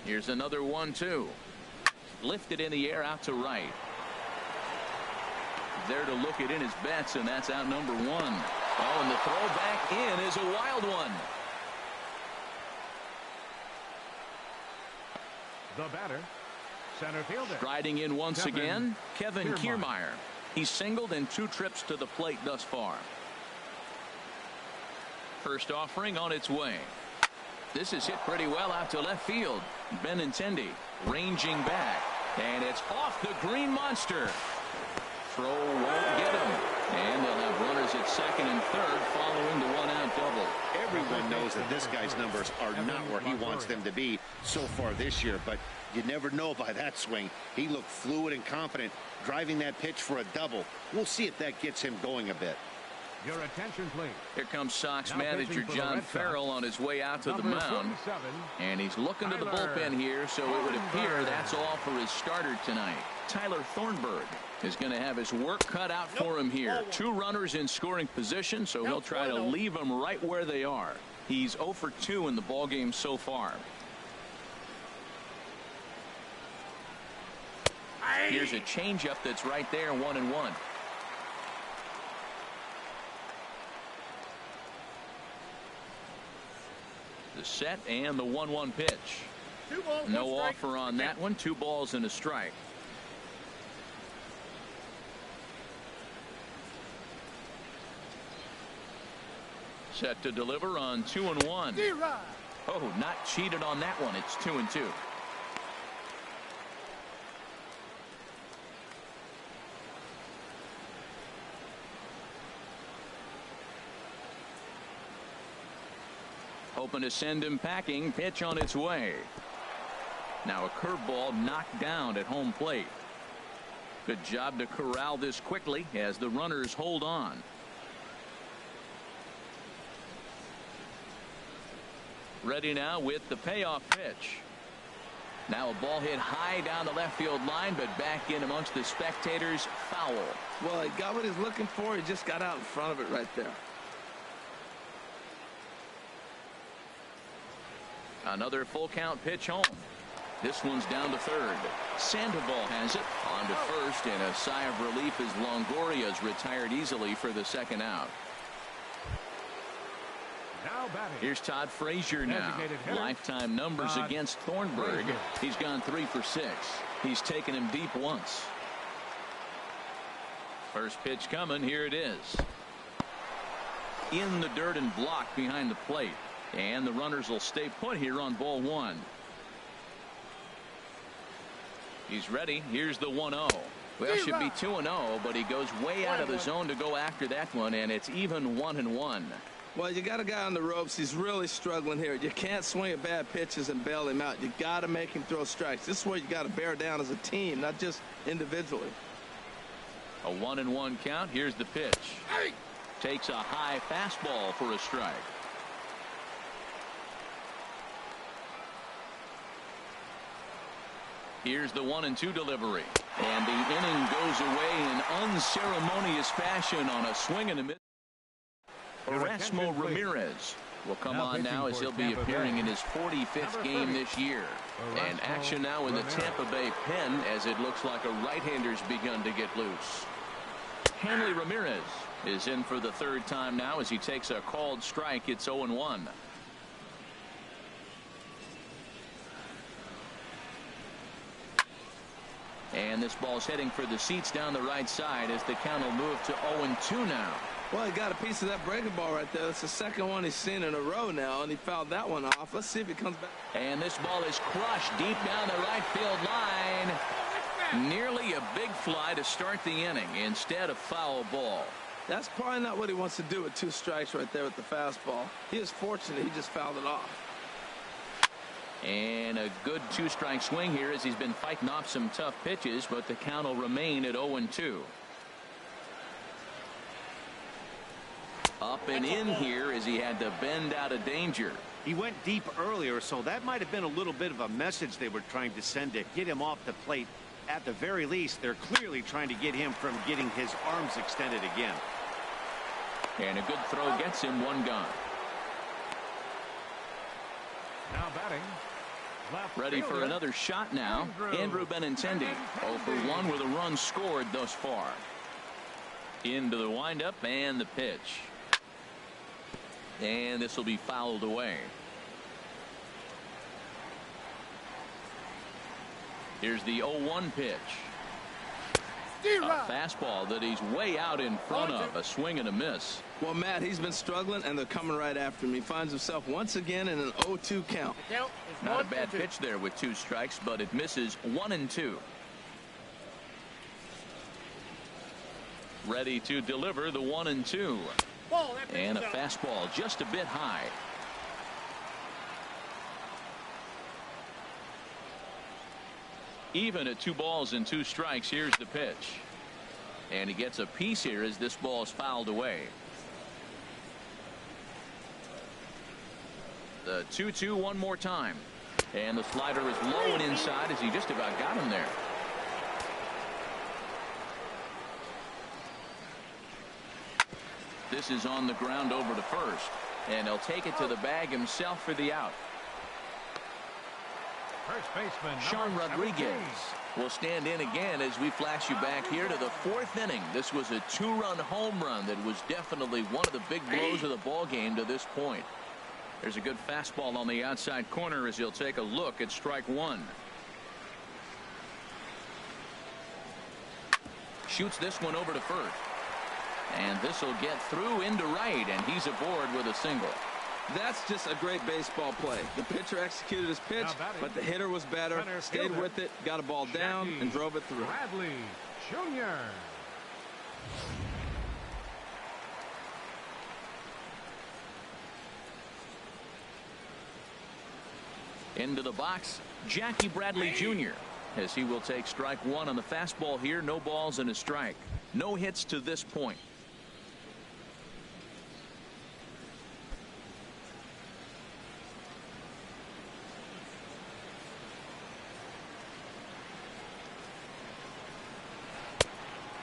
Here's another 1-2. Lifted in the air out to right. There to look it in his bets, and that's out number 1. Oh, and the throw back in is a wild one. The batter, center fielder. Striding in once again, Kevin Kiermaier. He's singled in 2 trips to the plate thus far. First offering on its way. This is hit pretty well out to left field. Benintendi ranging back, and it's off the green monster. Throw won't get him, and they'll have runners at second and third following the 1-out double. Everyone knows that this guy's numbers are not where he wants them to be so far this year, but you never know by that swing. He looked fluid and confident driving that pitch for a double. We'll see if that gets him going a bit. Your attention, please. Here comes Sox Now manager pitching for the John Red Sox, Farrell on his way out to the number mound. 47, And he's looking to the Tyler bullpen here, so it would appear Thornburg. that's all for his starter tonight. Tyler Thornburg is going to have his work cut out for him here. 2 runners in scoring position, so he'll try to leave them right where they are. He's 0 for 2 in the ballgame so far. Here's a changeup that's right there, 1-1. The set and the 1-1 pitch. 2 balls, No strike. offer on that one. 2 balls and a strike. Set to deliver on 2-1. Oh, not cheated on that one. It's 2-2. Hoping to send him packing. Pitch on its way. Now a curveball knocked down at home plate. Good job to corral this quickly as the runners hold on. Ready now with the payoff pitch. Now a ball hit high down the left field line, but back in amongst the spectators. Foul. Well, he got what he's looking for. He just got out in front of it right there. Another full count pitch home. This one's down to third. Sandoval has it on to first, and a sigh of relief as Longoria's retired easily for the second out. Now batting. Here's Todd Frazier now. Lifetime numbers Todd against Thornburg. Frazier. He's gone 3 for 6. He's taken him deep once. First pitch coming. Here it is. In the dirt and blocked behind the plate. And the runners will stay put here on ball 1. He's ready. Here's the 1-0. Well, should be 2-0, but he goes way out of the zone to go after that one, and it's even 1-1. Well, you got a guy on the ropes. He's really struggling here. You can't swing at bad pitches and bail him out. You got to make him throw strikes. This is where you got to bear down as a team, not just individually. A 1-1 count. Here's the pitch. Takes a high fastball for a strike. Here's the 1-2 delivery. And the inning goes away in unceremonious fashion on a swing and a miss. Erasmo Ramirez will come on now as he'll be appearing in his 45th game this year. And action now in the Tampa Bay pen as it looks like a right-hander's begun to get loose. Hanley Ramirez is in for the 3rd time now as he takes a called strike. It's 0-1. And this ball's heading for the seats down the right side as the count will move to 0-2 now. Well, he got a piece of that breaking ball right there. That's the second one he's seen in a row now, and he fouled that one off. Let's see if he comes back. And this ball is crushed deep down the right field line. Nearly a big fly to start the inning instead of foul ball. That's probably not what he wants to do with 2 strikes right there with the fastball. He is fortunate he just fouled it off. And a good 2-strike swing here as he's been fighting off some tough pitches, but the count will remain at 0-2. Up and in here as he had to bend out of danger. He went deep earlier, so that might have been a little bit of a message they were trying to send to get him off the plate. At the very least, they're clearly trying to get him from getting his arms extended again. And a good throw gets him 1 gone. Now batting. Ready for another shot now. Andrew Benintendi 0 for 1 with a run scored thus far. Into the windup and the pitch. And this will be fouled away. Here's the 0-1 pitch. A fastball that he's way out in front of. A swing and a miss. Well, Matt, he's been struggling, and they're coming right after him. He finds himself once again in an 0-2 count. Not a bad pitch there with 2 strikes, but it misses 1-2. Ready to deliver the 1-2. And a fastball just a bit high. Even at 2 balls and 2 strikes. Here's the pitch. And he gets a piece here as this ball is fouled away. The 2-2 one more time. And the slider is low and inside as he just about got him there. This is on the ground over to first. And he'll take it to the bag himself for the out. First baseman Sean Rodriguez will stand in again as we flash you back here to the 4th inning. This was a 2-run home run that was definitely one of the big blows of the ball game to this point. There's a good fastball on the outside corner as he'll take a look at strike one. Shoots this one over to first. And this will get through into right, and he's aboard with a single. That's just a great baseball play. The pitcher executed his pitch, but the hitter was better, stayed with it, got a ball down, and drove it through. Bradley Jr. Into the box, Jackie Bradley Jr. as he will take strike one on the fastball here. No balls and a strike. No hits to this point.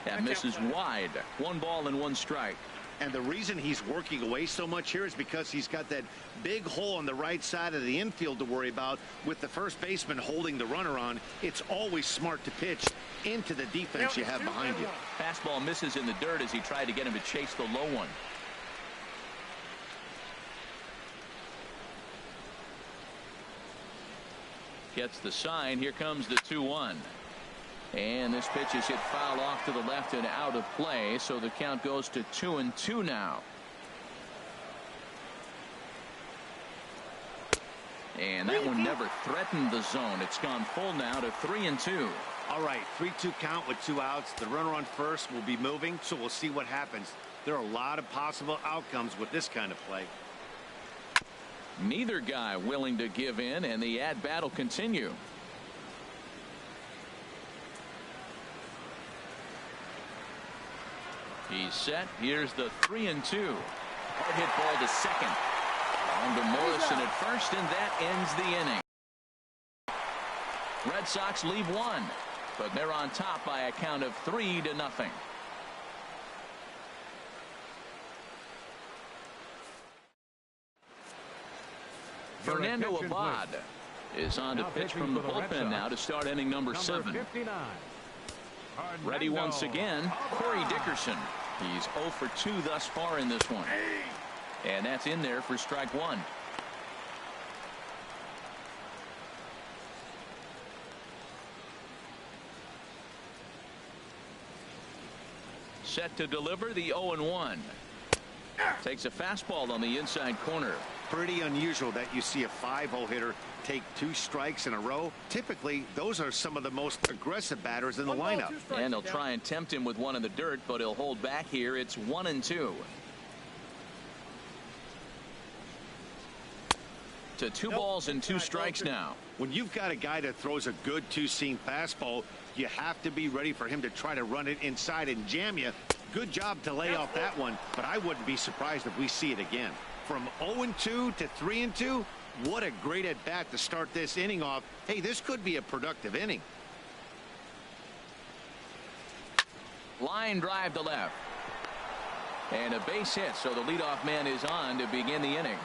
That misses wide. 1 ball and 1 strike. And the reason he's working away so much here is because he's got that big hole on the right side of the infield to worry about. With the first baseman holding the runner on, it's always smart to pitch into the defense you have behind you. Fastball misses in the dirt as he tried to get him to chase the low one. Gets the sign. Here comes the 2-1. And this pitch is hit foul off to the left and out of play, so the count goes to 2-2 now. And that one never threatened the zone. It's gone full now to 3-2. All right, 3-2 count with 2 outs. The runner on first will be moving, so we'll see what happens. There are a lot of possible outcomes with this kind of play. Neither guy willing to give in, and the at-bat will continue. He's set. Here's the 3-2. Hard hit ball to second. On to Morrison at first, and that ends the inning. Red Sox leave 1, but they're on top by a count of 3-0. Fernando Abad is on to pitch from the bullpen now to start inning number 7. 59. Ready once again, Corey Dickerson. He's 0 for 2 thus far in this one. And that's in there for strike one. Set to deliver the 0-1. Takes a fastball on the inside corner. Pretty unusual that you see a 5-hole hitter take 2 strikes in a row. Typically, those are some of the most aggressive batters in the lineup. And they'll try and tempt him with one in the dirt, but he'll hold back here. It's 1-2. To 2 balls and 2 strikes now. When you've got a guy that throws a good 2-seam fastball, you have to be ready for him to try to run it inside and jam you. Good job to lay off that one, but I wouldn't be surprised if we see it again. From 0-2 to 3-2, what a great at-bat to start this inning off. Hey, this could be a productive inning. Line drive to left. And a base hit, so the leadoff man is on to begin the inning.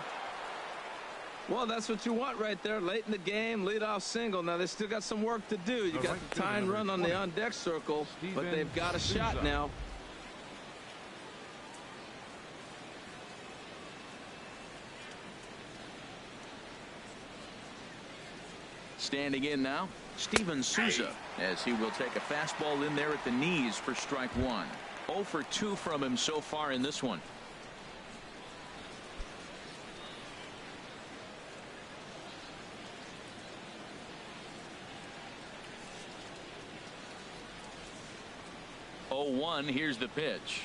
Well, that's what you want right there. Late in the game, leadoff single. Now, they still got some work to do. You got the tying run on the on-deck circle, but they've got a shot now. Standing in now, Steven Souza, as he will take a fastball in there at the knees for strike one. 0 for 2 from him so far in this one. Here's the pitch.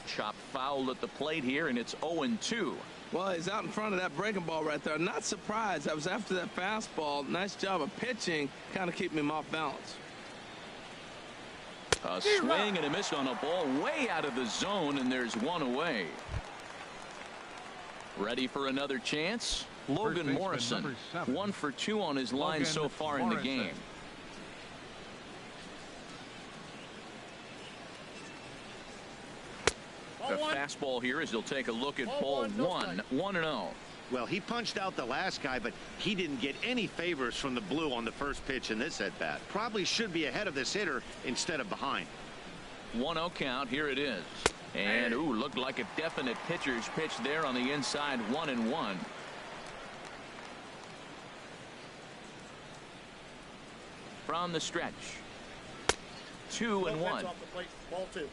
Chopped foul at the plate here, and it's 0-2. Well, he's out in front of that breaking ball right there. Not surprised. I was after that fastball. Nice job of pitching, kind of keeping him off balance. A swing and a miss on a ball way out of the zone, and there's one away. Ready for another chance? Logan Morrison, 1 for 2 on his line so far in the game. The fastball here as he'll take a look at ball 1, 1-0. Well, he punched out the last guy, but he didn't get any favors from the blue on the first pitch in this at bat. Probably should be ahead of this hitter instead of behind. 1-0 count. Here it is. And ooh, looked like a definite pitcher's pitch there on the inside. 1-1. From the stretch. 2-1. Ball 2.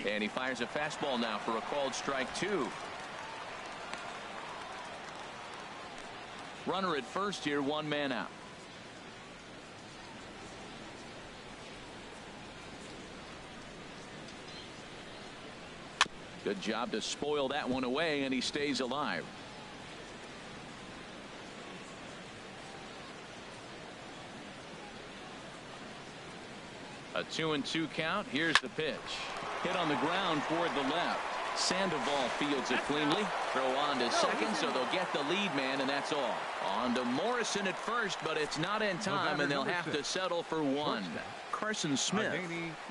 And he fires a fastball now for a called strike 2. Runner at first here, 1 man out. Good job to spoil that one away, and he stays alive. A 2-2 count. Here's the pitch. Hit on the ground toward the left. Sandoval fields it cleanly. Throw on to second, so they'll get the lead man, and that's all. On to Morrison at first, but it's not in time, and they'll have to settle for 1. Carson Smith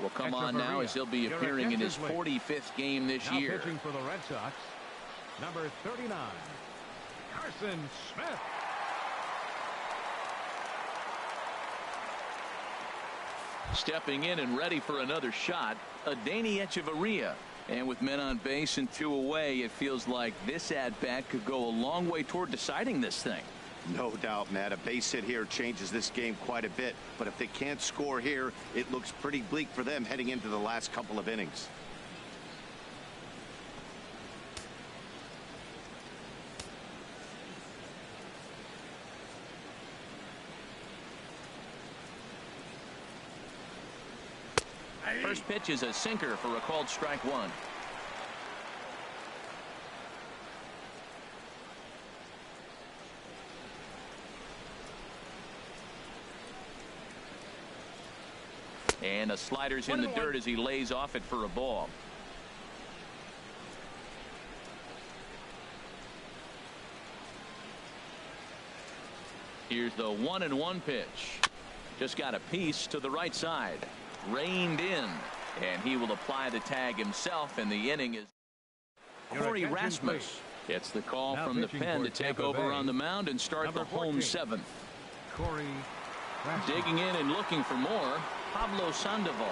will come on now as he'll be appearing in his 45th game this year. Pitching for the Red Sox, number 39, Carson Smith. Stepping in and ready for another shot, Adeiny Echeverria. And with men on base and 2 away, it feels like this at-bat could go a long way toward deciding this thing. No doubt, Matt. A base hit here changes this game quite a bit. But if they can't score here, it looks pretty bleak for them heading into the last couple of innings. First pitch is a sinker for a called strike 1. And a slider's in the dirt as he lays off it for a ball. Here's the 1-1 pitch. Just got a piece to the right side. Reined in, and he will apply the tag himself, and the inning is Corey Rasmus gets the call from the pen to take over on the mound and start the home 7th. Corey Rasmus. Digging in and looking for more, Pablo Sandoval.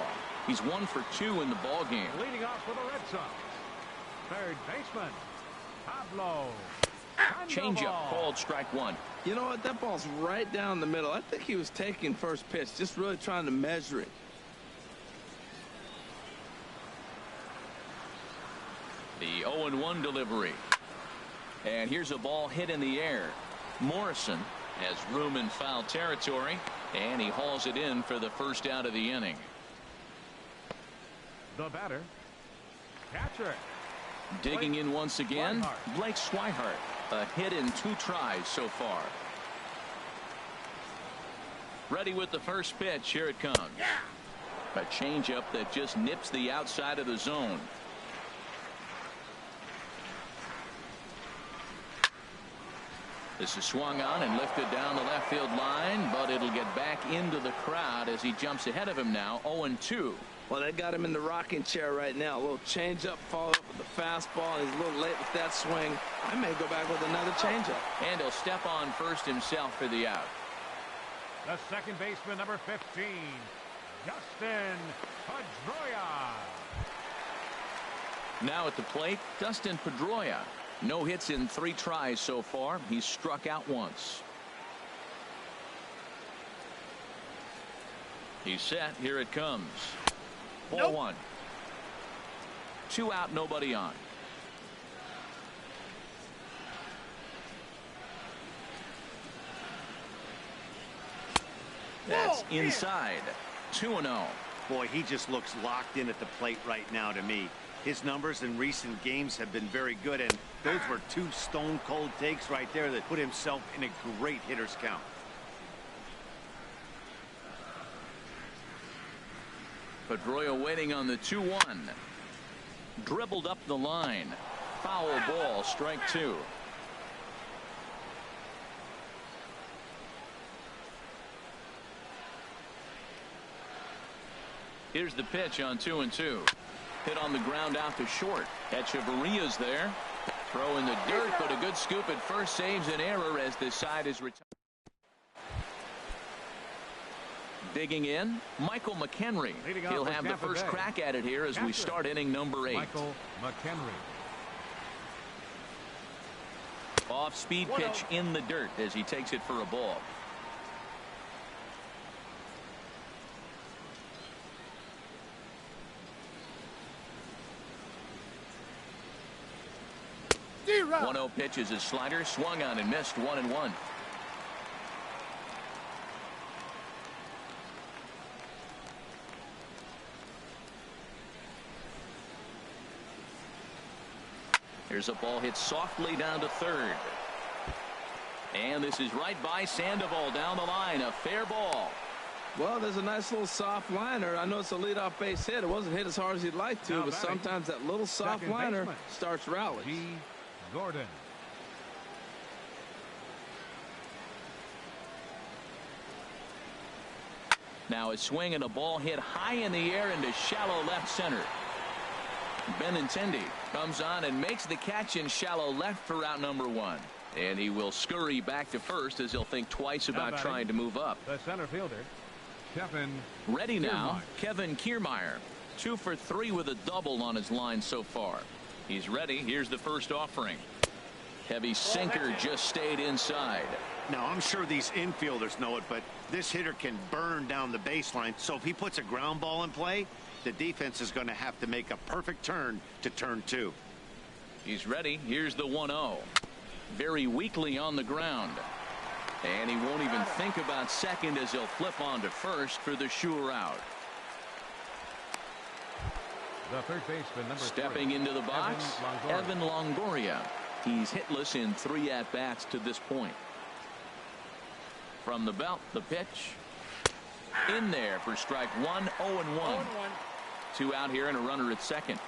He's 1 for 2 in the ball game. Leading off for the Red Sox, third baseman Pablo Changeup Sandoval. called strike 1. You know what? That ball's right down the middle. I think he was taking first pitch, just really trying to measure it. The 0-1 delivery. And here's a ball hit in the air. Morrison has room in foul territory, and he hauls it in for the first out of the inning. The batter, catcher. Digging in once again, Blake Swihart. A hit in 2 tries so far. Ready with the first pitch. Here it comes. A changeup that just nips the outside of the zone. This is swung on and lifted down the left field line, but it'll get back into the crowd as he jumps ahead of him now. 0-2. Well, they got him in the rocking chair right now. A little changeup, followed up with the fastball. He's a little late with that swing. I may go back with another changeup. And he'll step on first himself for the out. The second baseman, number 15, Dustin Pedroia. Now at the plate, Dustin Pedroia. No hits in 3 tries so far. He's struck out once. He's set. Here it comes. Ball 1. 2 out, nobody on. That's inside. 2-0. Boy, he just looks locked in at the plate right now to me. His numbers in recent games have been very good, and those were 2 stone-cold takes right there that put himself in a great hitter's count. Pedroia waiting on the 2-1. Dribbled up the line. Foul ball, strike 2. Here's the pitch on 2-2. Hit on the ground out to short. Echeverria's there. Throw in the dirt, but a good scoop at first saves an error as the side is retired. Digging in, Michael McHenry. He'll have the first crack at it here as we start inning number 8. Michael McHenry. Off-speed pitch in the dirt as he takes it for a ball. Zero. 1-0 pitch is a slider, swung on and missed. 1-1. Here's a ball hit softly down to third. And this is right by Sandoval down the line. A fair ball. Well, there's a nice little soft liner. I know it's a leadoff base hit. It wasn't hit as hard as he'd like to, but sometimes that little soft liner starts rallies. G. Gordon. Now a swing and a ball hit high in the air into shallow left center. Benintendi comes on and makes the catch in shallow left for out number 1. And he will scurry back to first as he'll think twice about trying to move up. The center fielder, Kevin. Ready now, Kevin Kiermaier. 2 for 3 with a double on his line so far. He's ready. Here's the first offering. Heavy sinker just stayed inside. Now, I'm sure these infielders know it, but this hitter can burn down the baseline. So if he puts a ground ball in play, the defense is going to have to make a perfect turn to turn 2. He's ready. Here's the 1-0. Very weakly on the ground. And he won't even think about second as he'll flip on to first for the sure out. The third baseman, number Stepping 3, into the box, Evan Longoria. He's hitless in 3 at-bats to this point. From the belt, the pitch. In there for strike 1, 0-1. 2 out here and a runner at second.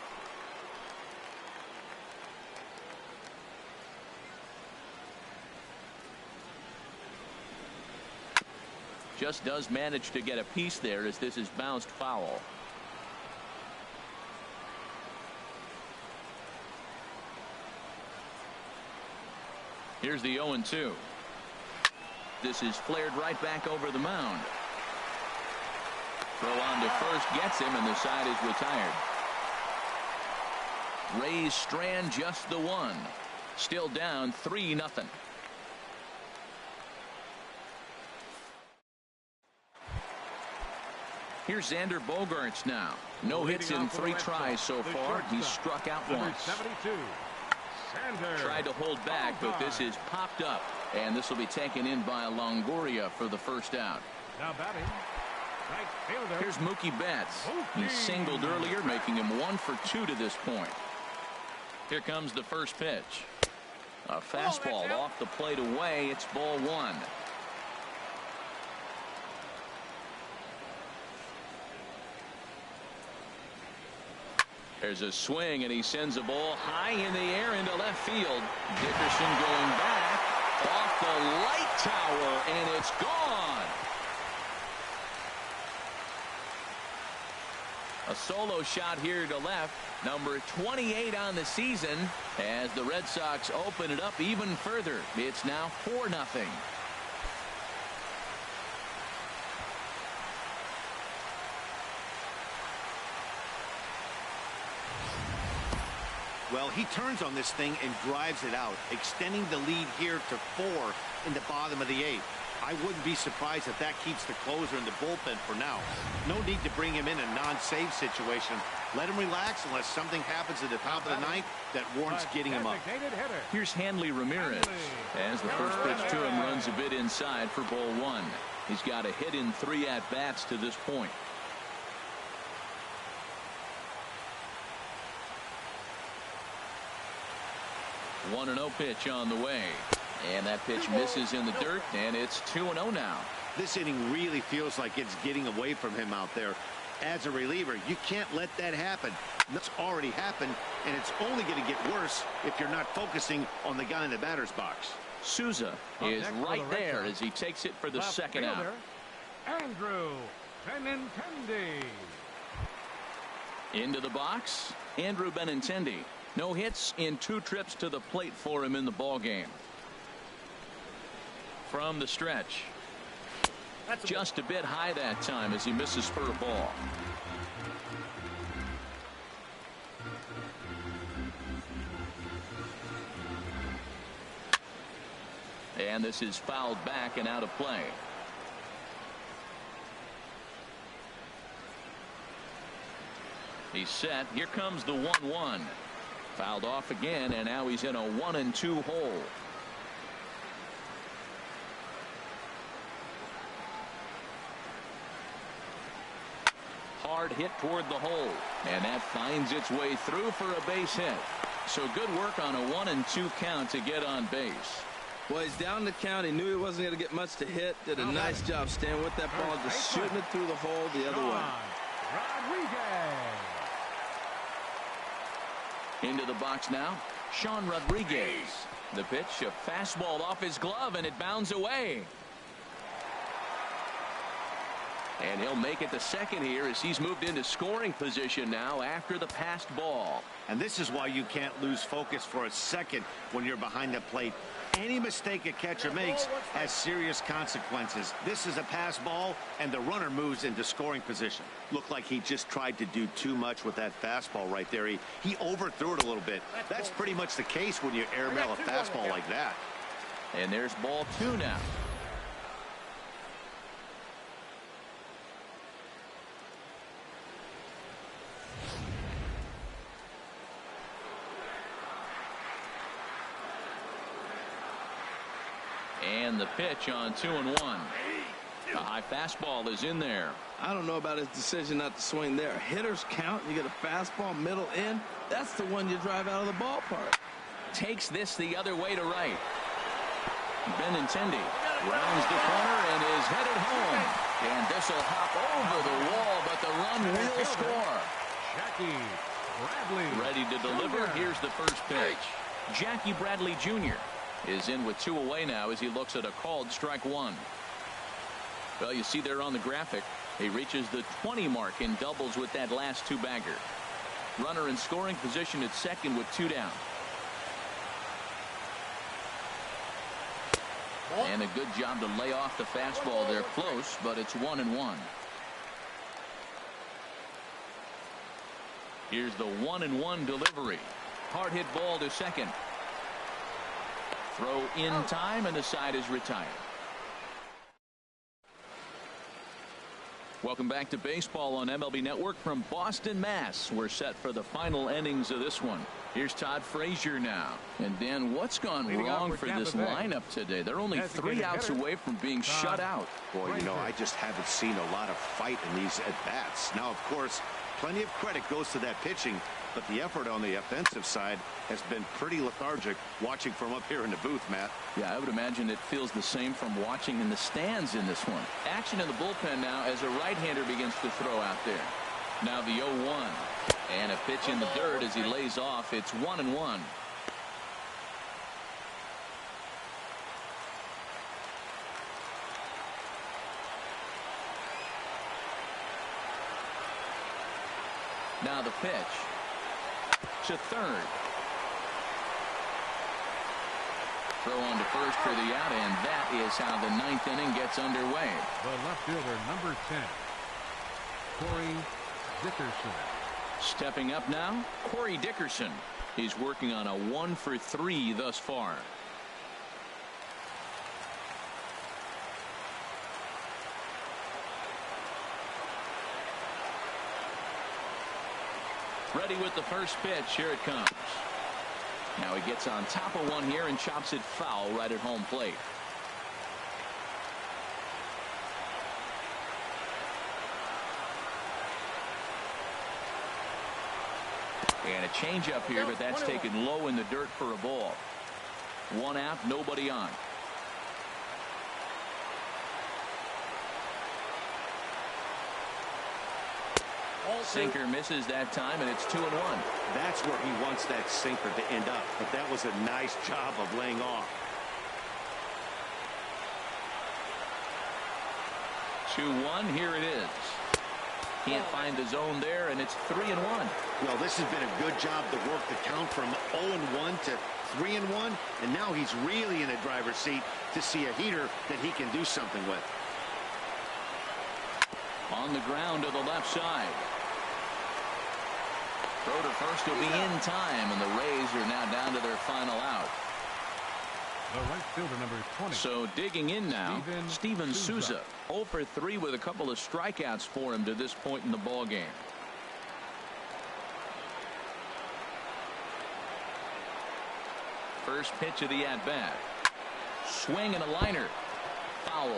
Just does manage to get a piece there as this is bounced foul. Here's the 0-2. This is flared right back over the mound. Throw on to first gets him, and the side is retired. Rays strand just the 1. Still down 3-0. Here's Xander Bogaerts now. No hits in 3 tries so far. He's struck out once. 72. Tried to hold back, but this is popped up, and this will be taken in by Longoria for the first out. Now batting, right fielder. Here's Mookie Betts. He singled earlier, making him 1 for 2 to this point. Here comes the first pitch. A fastball off the plate away. It's ball 1. There's a swing, and he sends a ball high in the air into left field. Dickerson going back off the light tower, and it's gone. A solo shot here to left, number 28 on the season, as the Red Sox open it up even further. It's now 4-0. Well, he turns on this thing and drives it out, extending the lead here to 4 in the bottom of the 8th. I wouldn't be surprised if that keeps the closer in the bullpen for now. No need to bring him in a non-save situation. Let him relax unless something happens at the top of the 9th that warrants getting him up. Here's Hanley Ramirez as the first pitch to him runs a bit inside for ball 1. He's got a hit in 3 at-bats to this point. One 1-0 pitch on the way, and that pitch misses in the dirt, and it's 2-0 now. This inning really feels like it's getting away from him out there. As a reliever, you can't let that happen. That's already happened, and it's only going to get worse if you're not focusing on the guy in the batter's box. Souza is right there as he takes it for the second out. Andrew Benintendi. Into the box, Andrew Benintendi. No hits in 2 trips to the plate for him in the ball game. From the stretch. Just a bit high that time as he misses for a ball. And this is fouled back and out of play. He's set. Here comes the 1-1. Fouled off again, and now he's in a 1-2 hole. Hard hit toward the hole, and that finds its way through for a base hit. So good work on a 1-2 count to get on base. Well, he's down the count. He knew he wasn't going to get much to hit. Did a nice job staying with that ball, just shooting it through the hole the other way. Into the box now, Sean Rodriguez. The pitch, a fastball off his glove, and it bounds away. And he'll make it to second here as he's moved into scoring position now after the passed ball. And this is why you can't lose focus for a second when you're behind the plate. Any mistake a catcher makes has serious consequences. This is a pass ball, and the runner moves into scoring position. Looked like he just tried to do too much with that fastball right there. He overthrew it a little bit. That's pretty much the case when you airmail a fastball like that. And there's ball 2 now. And the pitch on 2-1. A high fastball is in there. I don't know about his decision not to swing there. Hitters count. You get a fastball middle in. That's the one you drive out of the ballpark. Takes this the other way to right. Benintendi rounds the corner and is headed home. And this will hop over the wall, but the run will score. Jackie Bradley. Ready to deliver. Here's the first pitch. Jackie Bradley Jr. is in with 2 away now as he looks at a called strike 1. Well, you see there on the graphic, he reaches the 20 mark in doubles with that last 2-bagger. Runner in scoring position at second with 2 down. And a good job to lay off the fastball there close, but it's 1-1. Here's the 1-1 delivery. Hard hit ball to second. Throw in time, and the side is retired. Welcome back to baseball on MLB Network from Boston, Mass. We're set for the final innings of this one. Here's Todd Frazier now. And Dan, what's gone wrong for this lineup today? They're only 3 outs away from being shut out. Boy, you know, I just haven't seen a lot of fight in these at-bats. Now, of course, plenty of credit goes to that pitching, but the effort on the offensive side has been pretty lethargic watching from up here in the booth, Matt. Yeah, I would imagine it feels the same from watching in the stands in this one. Action in the bullpen now as a right-hander begins to throw out there. Now the 0-1. And a pitch in the dirt as he lays off. It's 1-1. Now the pitch to third. Throw on to first for the out, and that is how the 9th inning gets underway. The left fielder, number 10, Corey Dickerson. Stepping up now, Corey Dickerson. He's working on a 1-for-3 thus far. Ready with the first pitch. Here it comes. Now he gets on top of one here and chops it foul right at home plate. And a changeup here, but that's taken low in the dirt for a ball. 1 out, nobody on. Sinker misses that time, and it's 2-1. That's where he wants that sinker to end up, but that was a nice job of laying off. 2-1, here it is. Can't find the zone there, and it's 3-1. Well, this has been a good job to work the count from 0-1 to 3-1, and now he's really in a driver's seat to see a heater that he can do something with. On the ground to the left side. Throw to first will be in time, and the Rays are now down to their final out. The right fielder, number 20. So digging in now, Steven Souza. 0 for 3 with a couple of strikeouts for him to this point in the ball game. First pitch of the at-bat. Swing and a liner. Foul.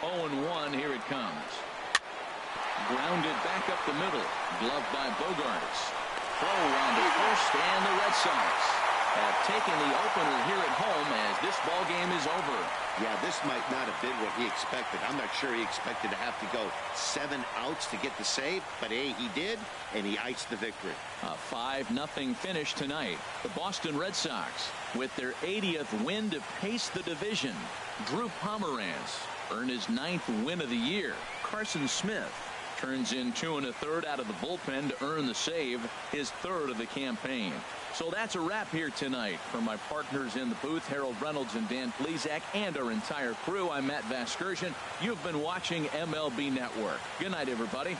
Oh, 1, here it comes. Grounded back up the middle. Gloved by Bogarts. Throw on to first, and the Red Sox have taken the opener here at home as this ball game is over. Yeah, this might not have been what he expected. I'm not sure he expected to have to go 7 outs to get the save, but hey, he did, and he iced the victory. A 5-0 finish tonight. The Boston Red Sox, with their 80th win to pace the division. Drew Pomeranz earned his 9th win of the year. Carson Smith turns in 2 1/3 out of the bullpen to earn the save, his 3rd of the campaign. So that's a wrap here tonight. For my partners in the booth, Harold Reynolds and Dan Plesac, and our entire crew, I'm Matt Vasgersian. You've been watching MLB Network. Good night, everybody.